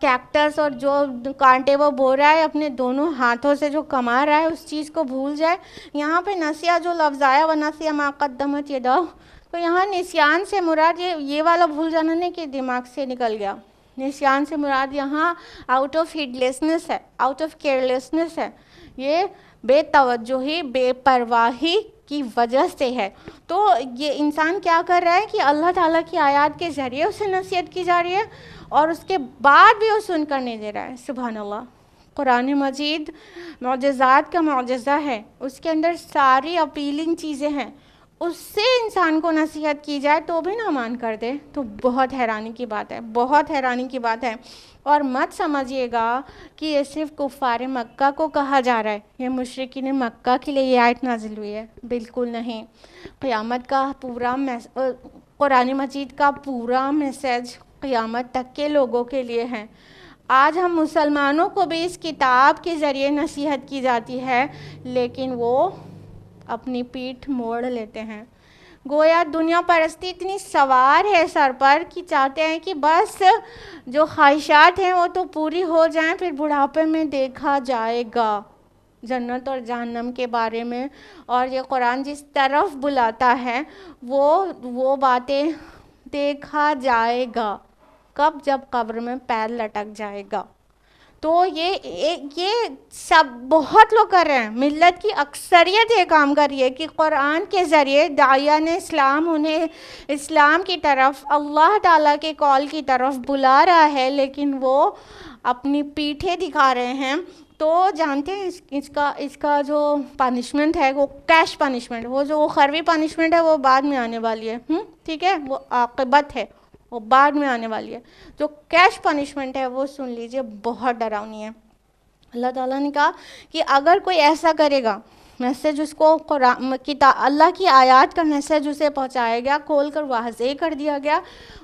کیکٹس اور جو کانٹے وہ بو رہا ہے اپنے دونوں ہاتھوں سے جو کما رہا ہے اس چیز کو بھول جائے۔ یہاں پہ نسیہ جو لفظ آیا وَنَسِیَ مَا قَدَّمَتْ يَدَاهُ، تو یہاں نسیان سے مراد یہ والا بھول جانا نہیں کہ دماغ سے نکل گیا۔ نسیان سے مراد یہاں آؤٹ آف ہیڈ لیسنس ہے، آؤٹ آف کیئرلیسنس ہے، یہ بے توجہی بے پرواہی کی وجہ سے ہے۔ تو یہ انسان کیا کر رہا ہے کہ اللہ تعالیٰ کی آیات کے ذریعے اسے نصیحت کی جا رہی ہے اور اس کے بعد بھی وہ سن کر نہیں دے رہا ہے۔ سبحان اللہ، قرآن مجید معجزات کا معجزہ ہے، اس کے اندر ساری اپیلنگ چیزیں ہیں، اس سے انسان کو نصیحت کی جائے تو بھی نہ مان کر دے تو بہت حیرانی کی بات ہے، بہت حیرانی کی بات ہے۔ اور مت سمجھیے گا کہ یہ صرف کفار مکہ کو کہا جا رہا ہے، یہ مشرکین مکہ کے لیے یہ آیت نازل ہوئی ہے، بالکل نہیں۔ قیامت کا پورا قرآن مجید کا پورا میسج قیامت تک کے لوگوں کے لیے ہے۔ آج ہم مسلمانوں کو بھی اس کتاب کے ذریعے نصیحت کی جاتی ہے لیکن وہ اپنی پیٹھ موڑ لیتے ہیں۔ گویا دنیا پرستی اتنی سوار ہے سر پر کہ چاہتے ہیں کہ بس جو خواہشات ہیں وہ تو پوری ہو جائیں، پھر بڑھاپے میں دیکھا جائے گا جنت اور جہنم کے بارے میں، اور یہ قرآن جس طرف بلاتا ہے وہ باتیں دیکھا جائے گا کب، جب قبر میں پیر لٹک جائے گا۔ تو یہ سب بہت لوگ کر رہے ہیں، ملت کی اکثریت یہ کام کر رہی ہے کہ قرآن کے ذریعے داعیان اسلام انہیں اسلام کی طرف اللہ تعالیٰ کے کال کی طرف بلا رہا ہے لیکن وہ اپنی پیٹھیں دکھا رہے ہیں۔ تو جانتے ہیں اس کا جو پنشمنٹ ہے وہ کیش پنشمنٹ، وہ جو اخروی پنشمنٹ ہے وہ بعد میں آنے والی ہے، ٹھیک ہے، وہ عاقبت ہے، وہ بعد میں آنے والی ہے۔ جو کیش پنشمنٹ ہے وہ سن لیجئے بہت ڈراؤنی ہے۔ اللہ تعالیٰ نے کہا کہ اگر کوئی ایسا کرے گا، میسج اس کو اللہ کی آیات کا میسج اسے پہنچایا گیا، کھول کر واضح کر دیا گیا،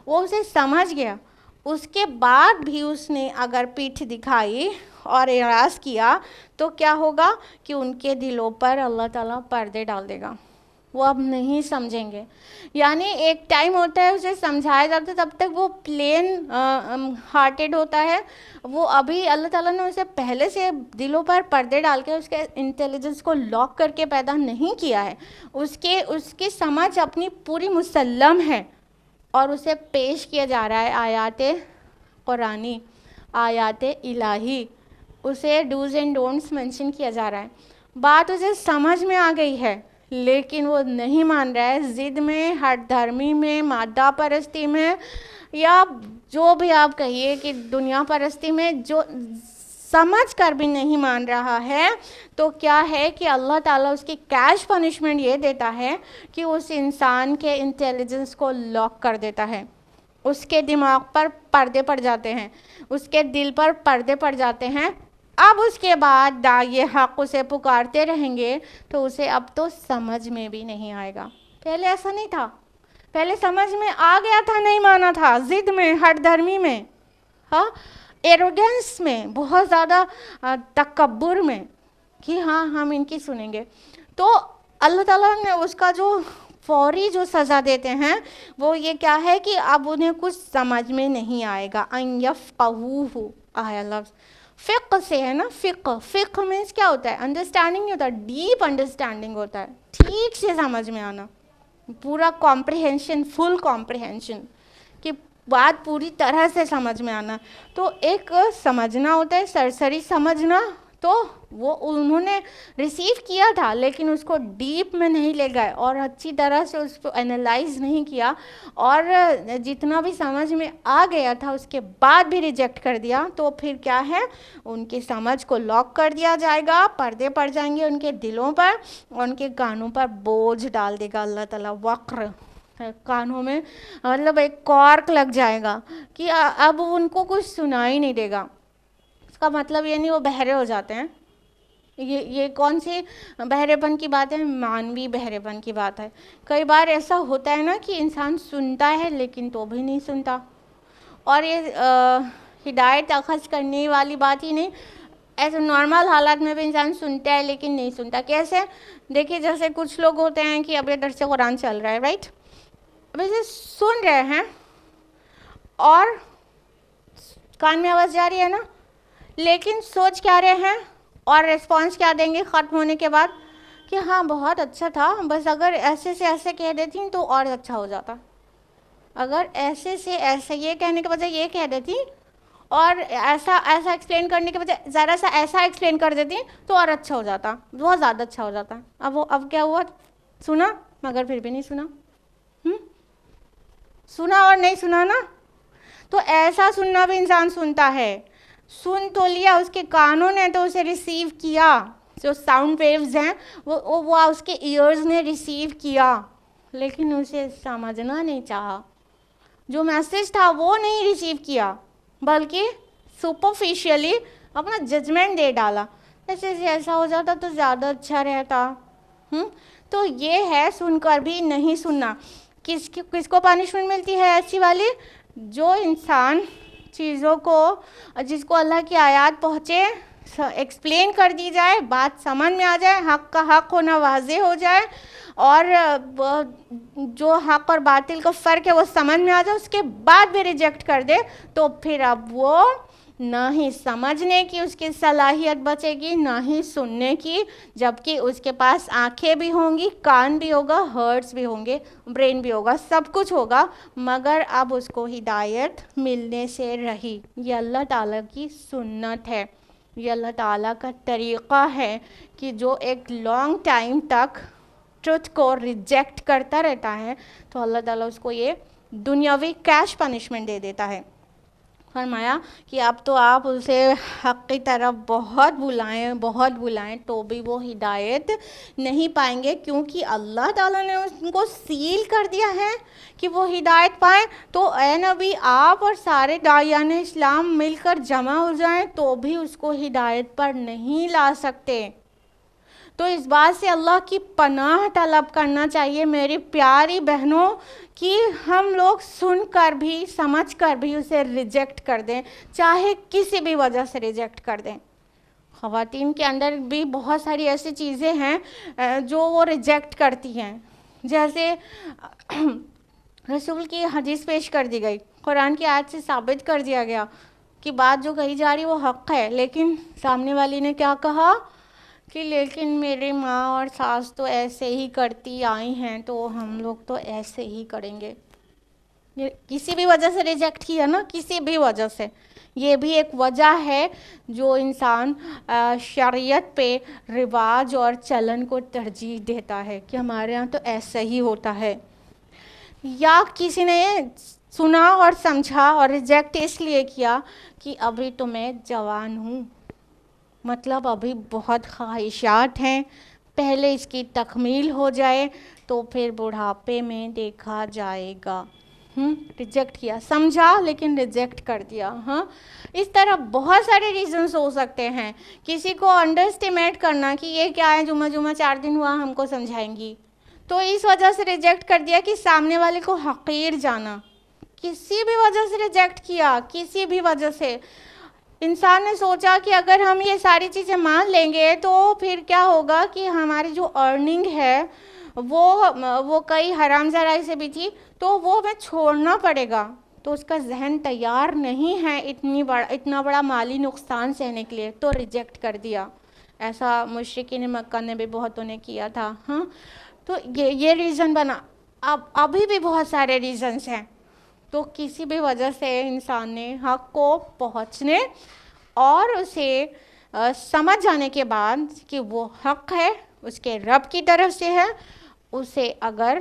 وہ اسے سمجھ گیا، اس کے بعد بھی اس نے اگر پیٹھ دکھائی اور اعراض کیا تو کیا ہوگا کہ ان کے دلوں پر اللہ تعالیٰ پردے ڈال دے گا، وہ اب نہیں سمجھیں گے۔ یعنی ایک ٹائم ہوتا ہے اسے سمجھایا جاتا ہے، تب تک وہ پلین ہارٹیڈ ہوتا ہے، وہ ابھی اللہ تعالیٰ نے اسے پہلے سے دلوں پر پردے ڈال کے اس کے انٹیلیجنس کو لاک کر کے پیدا نہیں کیا ہے، اس کی سمجھ اپنی پوری مسلم ہے، اور اسے پیش کیا جا رہا ہے آیات قرآنی، آیات الہی، اسے ڈوز اینڈ ڈونٹس مینشن کیا جا رہا ہے. بات اسے سمجھ میں آ گئی ہے لیکن وہ نہیں مان رہا ہے، ضد میں، ہٹ دھرمی میں، مادہ پرستی میں، یا جو بھی آپ کہیے کہ دنیا پرستی میں، جو سمجھ کر بھی نہیں مان رہا ہے. تو کیا ہے کہ اللہ تعالیٰ اس کی کیش پنشمنٹ یہ دیتا ہے کہ اس انسان کے انٹیلیجنس کو لاک کر دیتا ہے، اس کے دماغ پر پردے پڑ جاتے ہیں، اس کے دل پر پردے پڑ جاتے ہیں. اب اس کے بعد داعی حق اسے پکارتے رہیں گے تو اسے اب تو سمجھ میں بھی نہیں آئے گا. پہلے ایسا نہیں تھا، پہلے سمجھ میں آ گیا تھا، نہیں مانا تھا، ضد میں، ہٹ دھرمی میں، ہاں، ایروگنس میں، بہت زیادہ تکبر میں کہ ہاں ہم ان کی سنیں گے. تو اللہ تعالیٰ نے اس کا جو فوری جو سزا دیتے ہیں وہ یہ کیا ہے کہ اب انہیں کچھ سمجھ میں نہیں آئے گا. ان یفقہوہ آیا لفظ فقہ سے ہے نا، فقہ مینس کیا ہوتا ہے؟ انڈرسٹینڈنگ نہیں ہوتا، ڈیپ انڈرسٹینڈنگ ہوتا ہے، ٹھیک سے سمجھ میں آنا، پورا کمپریہنشن، فل کمپریہنشن، کہ بات پوری طرح سے سمجھ میں آنا. تو ایک سمجھنا ہوتا ہے، سرسری سمجھنا، تو وہ انہوں نے ریسیو کیا تھا لیکن اس کو ڈیپ میں نہیں لے گئے اور اچھی طرح سے اس کو انالائز نہیں کیا، اور جتنا بھی سمجھ میں آ گیا تھا اس کے بعد بھی ریجیکٹ کر دیا. تو پھر کیا ہے، ان کی سمجھ کو لاک کر دیا جائے گا، پردے پڑ جائیں گے ان کے دلوں پر، اور ان کے کانوں پر بوجھ ڈال دے گا اللہ تعالیٰ، وقر، کانوں میں مطلب ایک کارک لگ جائے گا کہ اب ان کو کچھ سنائی نہیں دے گا. اس کا مطلب یہ نہیں وہ بہرے ہو جاتے ہیں، یہ کون سی بہرے پن کی بات ہے؟ معنوی بہرے پن کی بات ہے. کئی بار ایسا ہوتا ہے نا کہ انسان سنتا ہے لیکن تو بھی نہیں سنتا، اور یہ ہدایت اخذ کرنے والی بات ہی نہیں، ایسے نارمل حالات میں بھی انسان سنتا ہے لیکن نہیں سنتا. کیسے؟ دیکھیے جیسے کچھ لوگ ہوتے ہیں کہ اب یہ درس قرآن چل رہا ہے، رائٹ، اب اسے سن رہے ہیں اور کان میں آواز جا رہی ہے نا، لیکن سوچ کیا رہے ہیں اور ریسپانس کیا دیں گے ختم ہونے کے بعد کہ ہاں بہت اچھا تھا، بس اگر ایسے سے ایسے کہہ دیتی تو اور اچھا ہو جاتا، اگر ایسے سے ایسے یہ کہنے کے بجائے یہ کہہ دیتی، اور ایسا ایکسپلین کرنے کے بجائے ذرا سا ایسا ایکسپلین کر دیتی تو اور اچھا ہو جاتا، بہت زیادہ اچھا ہو جاتا. اب کیا ہوا؟ سنا مگر پھر بھی نہیں سنا، سنا اور نہیں سنا نا. تو ایسا سننا بھی انسان سنتا ہے، سن تو لیا، اس کے کانوں نے تو اسے ریسیو کیا، جو ساؤنڈ ویوز ہیں وہ اس کے ایئرز نے ریسیو کیا، لیکن اسے سمجھنا نہیں چاہا، جو میسج تھا وہ نہیں ریسیو کیا، بلکہ سپرفیشلی اپنا ججمنٹ دے ڈالا، ایسے سے ایسا ہو جاتا تو زیادہ اچھا رہتا. تو یہ ہے سن کر بھی نہیں سننا. کس کو پانشمنٹ ملتی ہے ایسی والی؟ جو انسان چیزوں کو، جس کو اللہ کی آیات پہنچے، ایکسپلین کر دی جائے، بات سمجھ میں آ جائے، حق کا حق ہونا واضح ہو جائے، اور جو حق اور باطل کا فرق ہے وہ سمجھ میں آ جائے، اس کے بعد بھی ریجیکٹ کر دے، تو پھر اب وہ نہ ہی سمجھنے کی اس کی صلاحیت بچے گی، نہ ہی سننے کی، جبکہ اس کے پاس آنکھیں بھی ہوں گی، کان بھی ہوگا، ہرٹس بھی ہوں گے، برین بھی ہوگا، سب کچھ ہوگا، مگر اب اس کو ہدایت ملنے سے رہی. یہ اللہ تعالیٰ کی سنت ہے، یہ اللہ تعالیٰ کا طریقہ ہے کہ جو ایک لانگ ٹائم تک ٹروتھ کو ریجیکٹ کرتا رہتا ہے تو اللہ تعالیٰ اس کو یہ دنیاوی کیش پنشمنٹ دے دیتا ہے. فرمایا کہ اب تو آپ اسے حق کی طرف بہت بلائیں تو بھی وہ ہدایت نہیں پائیں گے، کیونکہ اللہ تعالیٰ نے ان کو سیل کر دیا ہے کہ وہ ہدایت پائیں. تو اے نبی آپ اور سارے داعیان اسلام مل کر جمع ہو جائیں تو بھی اس کو ہدایت پر نہیں لا سکتے. تو اس بات سے اللہ کی پناہ طلب کرنا چاہیے میری پیاری بہنوں کہ ہم لوگ سن کر بھی سمجھ کر بھی اسے ریجیکٹ کر دیں، چاہے کسی بھی وجہ سے ریجیکٹ کر دیں. خواتین کے اندر بھی بہت ساری ایسی چیزیں ہیں جو وہ ریجیکٹ کرتی ہیں، جیسے رسول کی حدیث پیش کر دی گئی، قرآن کی آیت سے ثابت کر دیا گیا کہ بات جو کہی جا رہی وہ حق ہے، لیکن سامنے والی نے کیا کہا کہ لیکن میری ماں اور ساس تو ایسے ہی کرتی آئی ہیں تو ہم لوگ تو ایسے ہی کریں گے. یہ کسی بھی وجہ سے ریجیکٹ کیا نا، کسی بھی وجہ سے، یہ بھی ایک وجہ ہے جو انسان شریعت پہ رواج اور چلن کو ترجیح دیتا ہے کہ ہمارے ہاں تو ایسا ہی ہوتا ہے. یا کسی نے سنا اور سمجھا اور ریجیکٹ اس لیے کیا کہ ابھی تو میں جوان ہوں، مطلب ابھی بہت خواہشات ہیں، پہلے اس کی تکمیل ہو جائے تو پھر بڑھاپے میں دیکھا جائے گا. ریجیکٹ کیا، سمجھا لیکن ریجیکٹ کر دیا. ہاں، اس طرح بہت سارے ریزنس ہو سکتے ہیں. کسی کو انڈر اسٹیمیٹ کرنا کہ یہ کیا ہے، جمعہ 4 دن ہوا ہم کو سمجھائیں گی، تو اس وجہ سے ریجیکٹ کر دیا کہ سامنے والے کو حقیر جانا. کسی بھی وجہ سے ریجیکٹ کیا، کسی بھی وجہ سے انسان نے سوچا کہ اگر ہم یہ ساری چیزیں مان لیں گے تو پھر کیا ہوگا کہ ہماری جو ارننگ ہے وہ کئی حرام ذرائع سے بھی تھی تو وہ ہمیں چھوڑنا پڑے گا. تو اس کا ذہن تیار نہیں ہے اتنا بڑا مالی نقصان سہنے کے لیے، تو ریجیکٹ کر دیا. ایسا مشرکین مکہ نے بھی بہتوں نے کیا تھا. ہاں، تو یہ ریزن بنا. ابھی بھی بہت سارے ریزنس ہیں. تو کسی بھی وجہ سے انسان نے حق کو پہنچنے اور اسے سمجھ جانے کے بعد کہ وہ حق ہے، اس کے رب کی طرف سے ہے، اسے اگر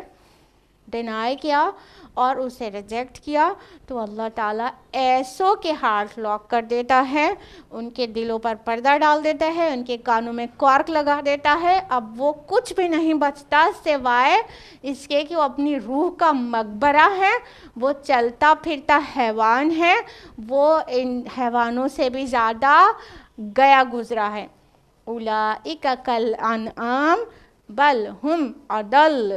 ڈینائی کیا اور اسے ریجیکٹ کیا تو اللہ تعالیٰ ایسوں کے ہارٹ لاک کر دیتا ہے، ان کے دلوں پر پردہ ڈال دیتا ہے، ان کے کانوں میں کارک لگا دیتا ہے. اب وہ کچھ بھی نہیں بچتا سوائے اس کے کہ وہ اپنی روح کا مقبرہ ہے، وہ چلتا پھرتا حیوان ہے، وہ ان حیوانوں سے بھی زیادہ گیا گزرا ہے. اولئک کالانعام بل ہم اضل،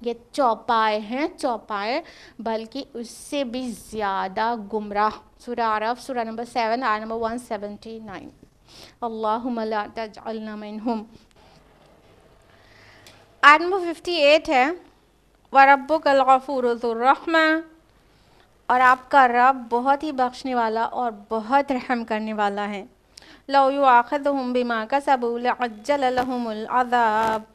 یہ چوپائے ہیں، چوپائے بلکہ اس سے بھی زیادہ گمراہ. سورہ اعراف سورہ نمبر 7 آیت نمبر 179. اللہم لا تجعلنا منہم. آیت نمبر 58 ہے وَرَبُّكَ الْغَفُورُ ذُو الرَّحْمَةِ، اور آپ کا رب بہت ہی بخشنے والا اور بہت رحم کرنے والا ہے. لَوْ يُؤَاخِذُهُم بِمَا كَسَبُوا لَعَجَّلَ لَهُمُ الْعَذَابَ،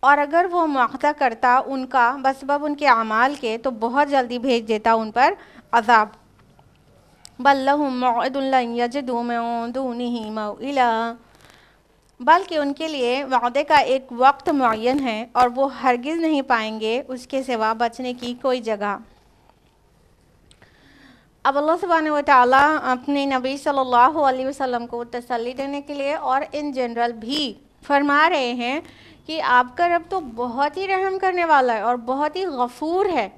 اور اگر وہ مواخذہ کرتا ان کا بسبب ان کے اعمال کے تو بہت جلدی بھیج دیتا ان پر عذاب. بل لهم موعد لن يجدوا من دونه موئلا، بلکہ ان کے لیے وعدے کا ایک وقت معین ہے اور وہ ہرگز نہیں پائیں گے اس کے سوا بچنے کی کوئی جگہ. اب اللہ سبحانہ و تعالیٰ اپنے نبی صلی اللہ علیہ وسلم کو تسلی دینے کے لیے اور ان جنرل بھی فرما رہے ہیں کہ آپ کا رب تو بہت ہی رحم کرنے والا ہے اور بہت ہی غفور ہے.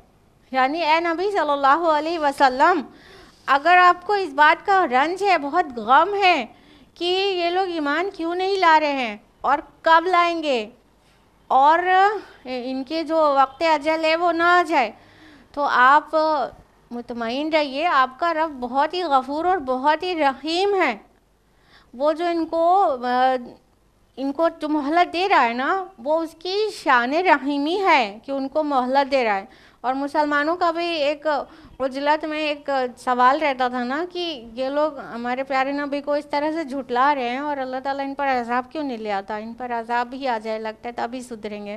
یعنی اے نبی صلی اللہ علیہ وسلم، اگر آپ کو اس بات کا رنج ہے، بہت غم ہے کہ یہ لوگ ایمان کیوں نہیں لا رہے ہیں اور کب لائیں گے اور ان کے جو وقت اجل ہے وہ نہ آ جائے، تو آپ مطمئن رہیے آپ کا رب بہت ہی غفور اور بہت ہی رحیم ہے. وہ جو ان کو جو مہلت دے رہا ہے نا، وہ اس کی شان رحیمی ہے کہ ان کو مہلت دے رہا ہے. اور مسلمانوں کا بھی ایک عجلت میں ایک سوال رہتا تھا نا کہ یہ لوگ ہمارے پیارے نبی کو اس طرح سے جھٹلا رہے ہیں اور اللہ تعالیٰ ان پر عذاب کیوں نہیں لے آتا، ان پر عذاب بھی آ جائے لگتا ہے تبھی سدھریں گے.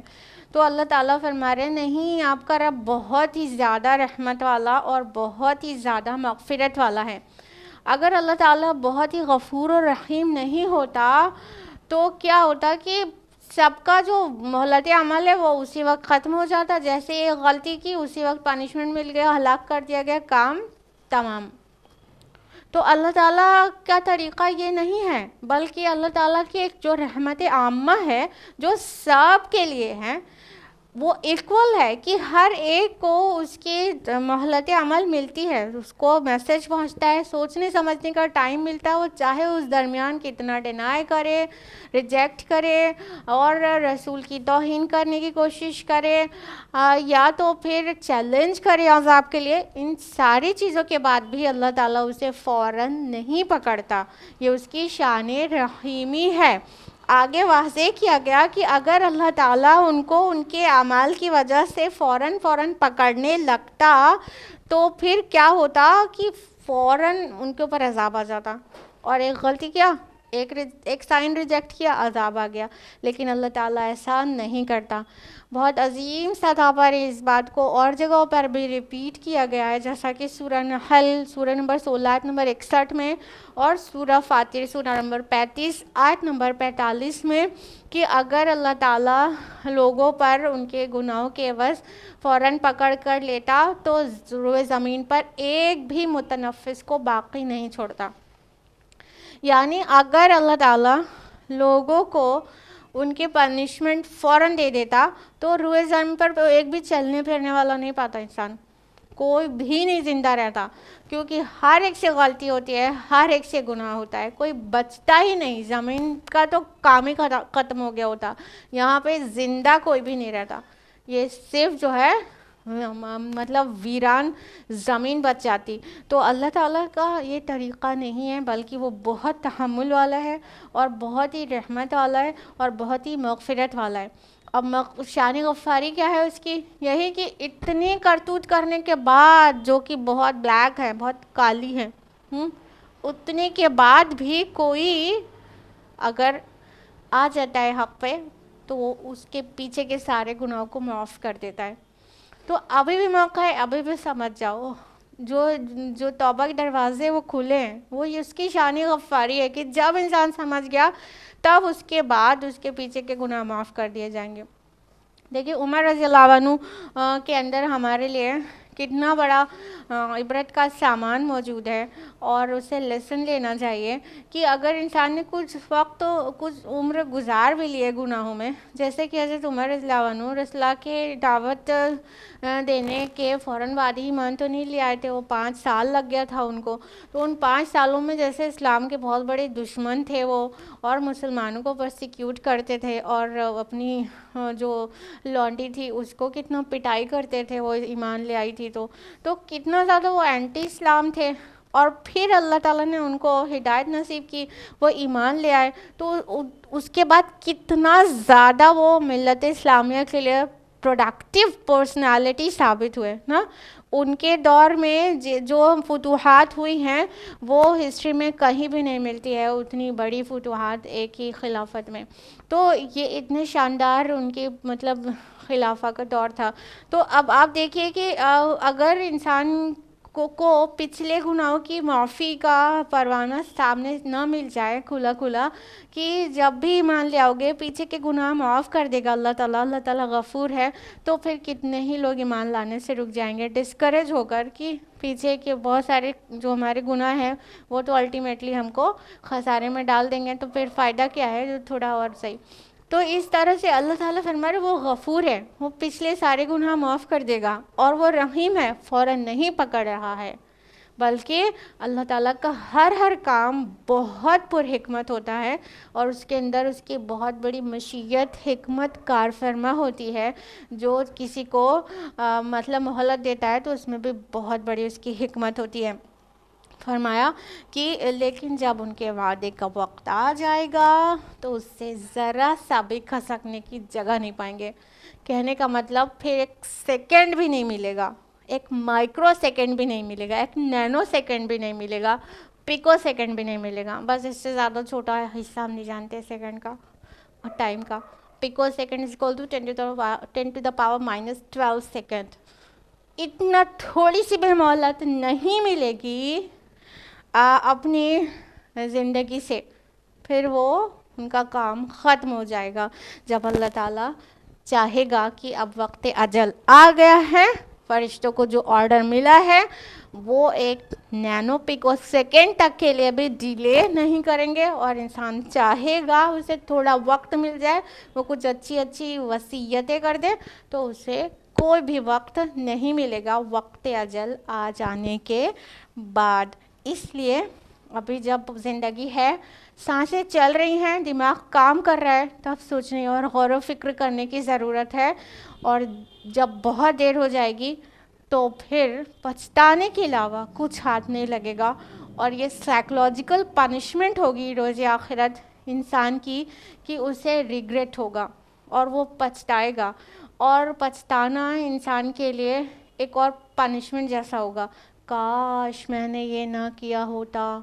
تو اللہ تعالیٰ فرما رہے ہیں نہیں، آپ کا رب بہت ہی زیادہ رحمت والا اور بہت ہی زیادہ مغفرت والا ہے. اگر اللہ تعالیٰ بہت ہی غفور اور رحیم نہیں ہوتا تو کیا ہوتا کہ سب کا جو مہلت عمل ہے وہ اسی وقت ختم ہو جاتا. جیسے ایک غلطی کی اسی وقت پانشمنٹ مل گیا، ہلاک کر دیا گیا، کام تمام. تو اللہ تعالیٰ کا طریقہ یہ نہیں ہے، بلکہ اللہ تعالیٰ کی ایک جو رحمت عامہ ہے جو سب کے لیے ہے، وہ ایکول ہے کہ ہر ایک کو اس کی مہلت عمل ملتی ہے، اس کو میسج پہنچتا ہے، سوچنے سمجھنے کا ٹائم ملتا ہے. وہ چاہے اس درمیان کتنا ڈینائی کرے، ریجیکٹ کرے اور رسول کی توہین کرنے کی کوشش کرے یا تو پھر چیلنج کرے عذاب کے لیے، ان ساری چیزوں کے بعد بھی اللہ تعالیٰ اسے فوراً نہیں پکڑتا. یہ اس کی شان رحیمی ہے. آگے واضح کیا گیا کہ اگر اللہ تعالیٰ ان کو ان کے اعمال کی وجہ سے فوراً پکڑنے لگتا تو پھر کیا ہوتا کہ فوراً ان کے اوپر عذاب آ جاتا. اور ایک غلطی کیا ایک سائن ریجیکٹ کیا، عذاب آ گیا. لیکن اللہ تعالیٰ ایسا نہیں کرتا. بہت عظیم سطح پر اس بات کو اور جگہوں پر بھی ریپیٹ کیا گیا ہے، جیسا کہ سورہ نحل سورہ نمبر 16 آیت نمبر 61 میں، اور سورہ فاطر سورہ نمبر 35 آیت نمبر 45 میں، کہ اگر اللہ تعالیٰ لوگوں پر ان کے گناہوں کے عوض فوراً پکڑ کر لیتا تو روئے زمین پر ایک بھی متنفس کو باقی نہیں چھوڑتا. یعنی اگر اللہ تعالیٰ لوگوں کو ان کے پنشمنٹ فوراً دے دیتا تو روئے زمین پر ایک بھی چلنے پھرنے والا نہیں پاتا انسان، کوئی بھی نہیں زندہ رہتا، کیونکہ ہر ایک سے غلطی ہوتی ہے، ہر ایک سے گناہ ہوتا ہے، کوئی بچتا ہی نہیں. زمین کا تو کام ہی ختم ہو گیا ہوتا، یہاں پہ زندہ کوئی بھی نہیں رہتا. یہ صرف جو ہے مطلب ویران زمین بچ جاتی. تو اللہ تعالیٰ کا یہ طریقہ نہیں ہے، بلکہ وہ بہت تحمل والا ہے اور بہت ہی رحمت والا ہے اور بہت ہی مغفرت والا ہے. اب شان غفاری کیا ہے اس کی؟ یہی کہ اتنی کرتوت کرنے کے بعد، جو کہ بہت بلیک ہے، بہت کالی ہے، اتنے کے بعد بھی کوئی اگر آ جاتا ہے حق پہ تو وہ اس کے پیچھے کے سارے گناہوں کو معاف کر دیتا ہے. تو ابھی بھی موقع ہے، ابھی بھی سمجھ جاؤ. جو توبہ کے دروازے وہ کھلے ہیں، وہ اس کی شان غفاری ہے کہ جب انسان سمجھ گیا تب اس کے بعد اس کے پیچھے کے گناہ معاف کر دیے جائیں گے. دیکھیے عمر رضی اللہ عنہ کے اندر ہمارے لیے کتنا بڑا عبرت کا سامان موجود ہے، اور اسے لیسن لینا چاہیے کہ اگر انسان نے کچھ وقت کچھ عمر گزار بھی لیے گناہوں میں، جیسے کہ حضرت عمر رضی اللہ عنہ رسول اللہ کے دعوت دینے کے فوراً بعد ہی ایمان تو نہیں لے آئے تھے، وہ 5 سال لگ گیا تھا ان کو. تو ان 5 سالوں میں جیسے اسلام کے بہت بڑے دشمن تھے وہ، اور مسلمانوں کو پرسیکیوٹ کرتے تھے، اور اپنی جو لونڈی تھی اس کو کتنا پٹائی کرتے تھے، وہ ایمان لے آئی تھی تو کتنا زیادہ وہ اینٹی اسلام تھے. اور پھر اللہ تعالیٰ نے ان کو ہدایت نصیب کی، وہ ایمان لے آئے. تو اس کے بعد کتنا زیادہ وہ ملت اسلامیہ کے لیے پروڈکٹیو پرسنالٹی ثابت ہوئے نا. ان کے دور میں جو فتوحات ہوئی ہیں وہ ہسٹری میں کہیں بھی نہیں ملتی ہے، اتنی بڑی فتوحات ایک ہی خلافت میں. تو یہ اتنے شاندار ان کے مطلب خلافہ کا دور تھا. تو اب آپ دیکھیے کہ اگر انسان کو پچھلے گناہوں کی معافی کا پروانہ سامنے نہ مل جائے کھلا کھلا، کہ جب بھی ایمان لے آؤ گے پیچھے کے گناہ معاف کر دے گا اللہ تعالیٰ، اللہ تعالیٰ غفور ہے، تو پھر کتنے ہی لوگ ایمان لانے سے رک جائیں گے ڈسکریج ہو کر، کہ پیچھے کے بہت سارے جو ہمارے گناہ ہیں وہ تو الٹیمیٹلی ہم کو خسارے میں ڈال دیں گے، تو پھر فائدہ کیا ہے جو تھوڑا اور صحیح. تو اس طرح سے اللہ تعالیٰ فرما رہے وہ غفور ہے، وہ پچھلے سارے گناہ معاف کر دے گا، اور وہ رحیم ہے، فوراً نہیں پکڑ رہا ہے، بلکہ اللہ تعالیٰ کا ہر کام بہت پر حکمت ہوتا ہے، اور اس کے اندر اس کی بہت بڑی مشیت حکمت کار فرما ہوتی ہے. جو کسی کو مطلب مہلت دیتا ہے تو اس میں بھی بہت بڑی اس کی حکمت ہوتی ہے. فرمایا کہ لیکن جب ان کے وعدے کا وقت آ جائے گا تو اس سے ذرا سا بھی کھسکنے کی جگہ نہیں پائیں گے. کہنے کا مطلب پھر ایک سیکنڈ بھی نہیں ملے گا، ایک مائکرو سیکنڈ بھی نہیں ملے گا، ایک نینو سیکنڈ بھی نہیں ملے گا، پیکو سیکنڈ بھی نہیں ملے گا. بس اس سے زیادہ چھوٹا حصہ ہم نہیں جانتے سیکنڈ کا اور ٹائم کا. Picosecond is equal to 10 to the power -12 second. اتنا تھوڑی سی بھی مہلت نہیں ملے گی اپنی زندگی سے، پھر وہ ان کا کام ختم ہو جائے گا. جب اللہ تعالیٰ چاہے گا کہ اب وقت اجل آ گیا ہے، فرشتوں کو جو آرڈر ملا ہے وہ ایک نینو پیکو سیکنڈ تک کے لیے بھی ڈیلے نہیں کریں گے، اور انسان چاہے گا اسے تھوڑا وقت مل جائے، وہ کچھ اچھی وصیتیں کر دے، تو اسے کوئی بھی وقت نہیں ملے گا وقت اجل آ جانے کے بعد. اس لیے ابھی جب زندگی ہے، سانسیں چل رہی ہیں، دماغ کام کر رہا ہے، تب سوچنے اور غور و فکر کرنے کی ضرورت ہے. اور جب بہت دیر ہو جائے گی تو پھر پچھتانے کے علاوہ کچھ ہاتھ نہیں لگے گا، اور یہ سائیکولوجیکل پنشمنٹ ہوگی روز آخرت انسان کی، کہ اسے ریگریٹ ہوگا اور وہ پچھتائے گا. اور پچھتانا انسان کے لیے ایک اور پنشمنٹ جیسا ہوگا، کاش میں نے یہ نہ کیا ہوتا،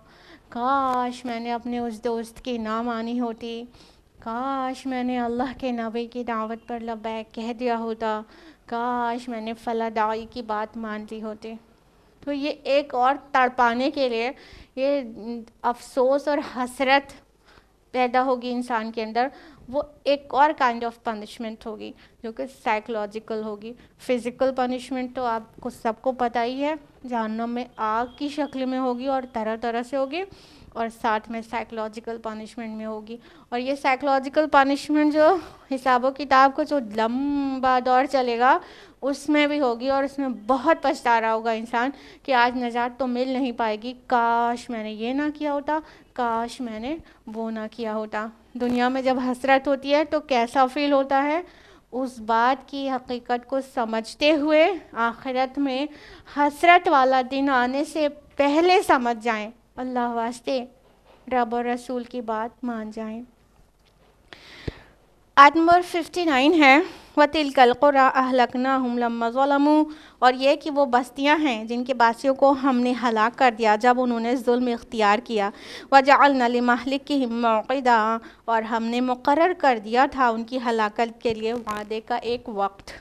کاش میں نے اپنے اس دوست کی نہ مانی ہوتی، کاش میں نے اللہ کے نبی کی دعوت پر لبیک کہہ دیا ہوتا، کاش میں نے فلاں داعی کی بات مان لی ہوتی۔ تو یہ ایک اور تڑپانے کے لیے یہ افسوس اور حسرت پیدا ہوگی انسان کے اندر، وہ ایک اور کائنڈ آف پنشمنٹ ہوگی جو کہ سائیکولوجیکل ہوگی۔ فزیکل پنشمنٹ تو آپ کو سب کو پتہ ہی ہے، جہنم میں آگ کی شکل میں ہوگی اور طرح طرح سے ہوگی، اور ساتھ میں سائیکولوجیکل پنشمنٹ میں ہوگی۔ اور یہ سائیکولوجیکل پنشمنٹ جو حساب و کتاب کو جو لمبا دور چلے گا اس میں بھی ہوگی، اور اس میں بہت پچھتا رہا ہوگا انسان کہ آج نجات تو مل نہیں پائے گی، کاش میں نے یہ نہ کیا ہوتا، کاش میں نے وہ نہ کیا ہوتا۔ دنیا میں جب حسرت ہوتی ہے تو کیسا فیل ہوتا ہے، اس بات کی حقیقت کو سمجھتے ہوئے آخرت میں حسرت والا دن آنے سے پہلے سمجھ جائیں، اللہ واسطے رب اور رسول کی بات مان جائیں۔ آیت نمبر 59 ہے وَتِلْكَ الْقُرَىٰ أَهْلَكْنَاهُمْ لَمَّا ظَلَمُوا، اور یہ کہ وہ بستیاں ہیں جن کے باسیوں کو ہم نے ہلاک کر دیا جب انہوں نے ظلم اختیار کیا۔ وَجَعَلْنَا لِمَهْلِكِهِمْ مَوْعِدًا، اور ہم نے مقرر کر دیا تھا ان کی ہلاکت کے لیے وعدے کا ایک وقت۔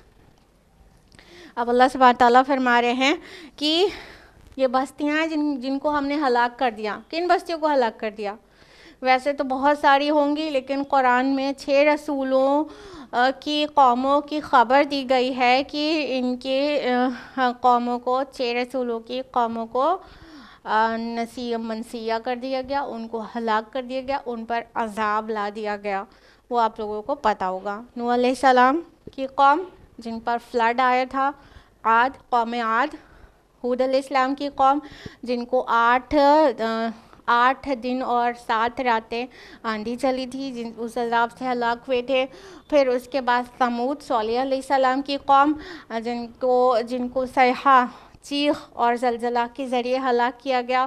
اب اللہ سبحانہ تعالیٰ فرما رہے ہیں کہ یہ بستیاں ہیں جن کو ہم نے ہلاک کر دیا۔ کن بستیوں کو ہلاک کر دیا؟ ویسے تو بہت ساری ہوں گی، لیکن قرآن میں 6 رسولوں کی قوموں کی خبر دی گئی ہے کہ ان کے قوموں کو 6 رسولوں کی قوموں کو نسیہ منسیہ کر دیا گیا، ان کو ہلاک کر دیا گیا، ان پر عذاب لا دیا گیا۔ وہ آپ لوگوں کو پتہ ہوگا۔ نوح علیہ السلام کی قوم جن پر فلڈ آیا تھا، عاد، قوم عاد۔ ہود علیہ السلام کی قوم جن کو 8 دن اور 7 راتیں آندھی چلی تھی، اس عذاب سے ہلاک ہوئے تھے۔ پھر اس کے بعد ثمود، صالح علیہ السلام کی قوم جن کو صیحہ، چیخ اور زلزلہ کے ذریعے ہلاک کیا گیا۔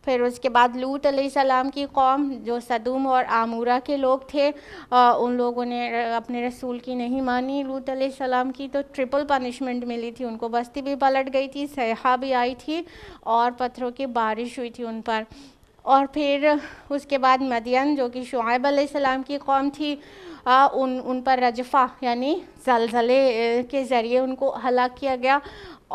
پھر اس کے بعد لوط علیہ السلام کی قوم جو سدوم اور عامورہ کے لوگ تھے، ان لوگوں نے اپنے رسول کی نہیں مانی۔ لوط علیہ السلام کی تو ٹرپل پنشمنٹ ملی تھی، ان کو بستی بھی پلٹ گئی تھی، صیحہ بھی آئی تھی اور پتھروں کی بارش ہوئی تھی ان پر۔ اور پھر اس کے بعد مدین جو کہ شعیب علیہ السلام کی قوم تھی، ان پر رجفہ یعنی زلزلے کے ذریعے ان کو ہلاک کیا گیا۔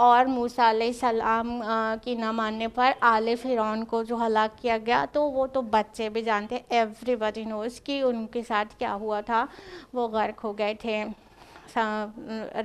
اور موسیٰ علیہ السلام کی نہ ماننے پر آل فرعون کو جو ہلاک کیا گیا، تو وہ تو بچے بھی جانتے، ایوری باڈی نوز کہ ان کے ساتھ کیا ہوا تھا، وہ غرق ہو گئے تھے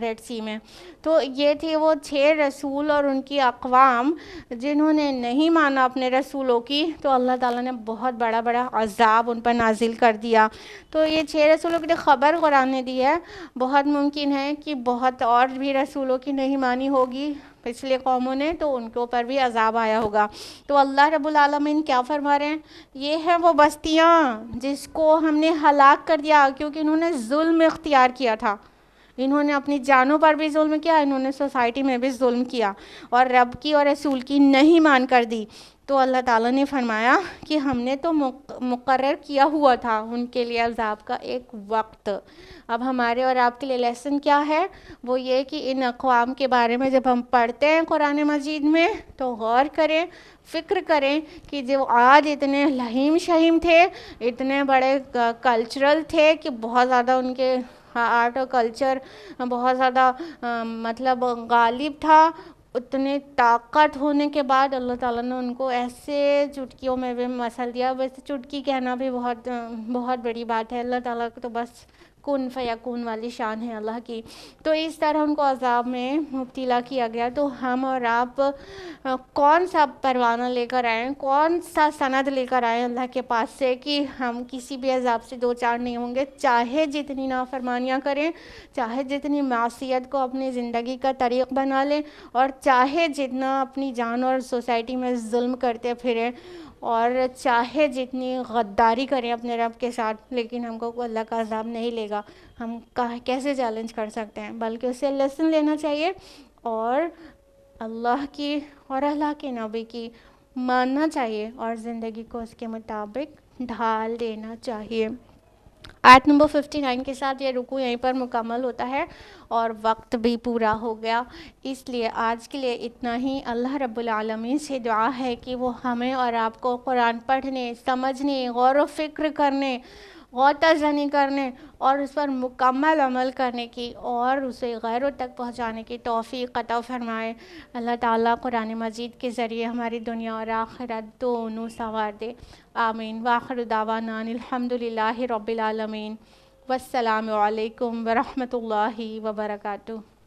ریڈ سی میں۔ تو یہ تھے وہ 6 رسول اور ان کی اقوام جنہوں نے نہیں مانا اپنے رسولوں کی، تو اللہ تعالیٰ نے بہت بڑا عذاب ان پر نازل کر دیا۔ تو یہ 6 رسولوں کی خبر قرآن نے دی ہے، بہت ممکن ہے کہ بہت اور بھی رسولوں کی نہیں مانی ہوگی پچھلے قوموں نے، تو ان کے اوپر بھی عذاب آیا ہوگا۔ تو اللہ رب العالمین کیا فرما رہے ہیں، یہ ہیں وہ بستیاں جس کو ہم نے ہلاک کر دیا کیونکہ انہوں نے ظلم اختیار کیا تھا، انہوں نے اپنی جانوں پر بھی ظلم کیا، انہوں نے سوسائٹی میں بھی ظلم کیا اور رب کی اور رسول کی نہیں مان کر دی۔ تو اللہ تعالیٰ نے فرمایا کہ ہم نے تو مقرر کیا ہوا تھا ان کے لیے عذاب کا ایک وقت۔ اب ہمارے اور آپ کے لیے لیسن کیا ہے، وہ یہ کہ ان اقوام کے بارے میں جب ہم پڑھتے ہیں قرآن مجید میں تو غور کریں، فکر کریں کہ جو آج اتنے لہیم شہیم تھے، اتنے بڑے کلچرل تھے کہ بہت زیادہ ان کے آرٹ اور کلچر بہت زیادہ مطلب غالب تھا، اتنے طاقت ہونے کے بعد اللہ تعالیٰ نے ان کو ایسے چٹکیوں میں بھی مسل دیا۔ ویسے چٹکی کہنا بھی بہت بڑی بات ہے، اللہ تعالیٰ کو تو بس کن فیکون والی شان ہے اللہ کی۔ تو اس طرح ان کو عذاب میں مبتلا کیا گیا۔ تو ہم اور آپ کون سا پروانہ لے کر آئیں، کون سا سند لے کر آئیں اللہ کے پاس سے کہ ہم کسی بھی عذاب سے دو چار نہیں ہوں گے، چاہے جتنی نافرمانیاں کریں، چاہے جتنی معصیت کو اپنی زندگی کا طریق بنا لیں، اور چاہے جتنا اپنی جان اور سوسائٹی میں ظلم کرتے پھریں، اور چاہے جتنی غداری کریں اپنے رب کے ساتھ، لیکن ہم کو اللہ کا عذاب نہیں لے گا۔ ہم کیسے چیلنج کر سکتے ہیں؟ بلکہ اسے لیسن لینا چاہیے اور اللہ کی اور اللہ کے نبی کی ماننا چاہیے اور زندگی کو اس کے مطابق ڈھال دینا چاہیے۔ آیت نمبر 59 کے ساتھ یہ رکوع یہیں پر مکمل ہوتا ہے اور وقت بھی پورا ہو گیا، اس لیے آج کے لیے اتنا ہی۔ اللہ رب العالمین سے دعا ہے کہ وہ ہمیں اور آپ کو قرآن پڑھنے، سمجھنے، غور و فکر کرنے، غوطہ زنی کرنے اور اس پر مکمل عمل کرنے کی اور اسے غیروں تک پہنچانے کی توفیق عطا فرمائے۔ اللہ تعالیٰ قرآن مجید کے ذریعے ہماری دنیا اور آخرت دونوں سنوار دے، آمین۔ وآخر دعوانا ان الحمدللہ رب العالمین، والسلام علیکم ورحمۃ اللہ وبرکاتہ۔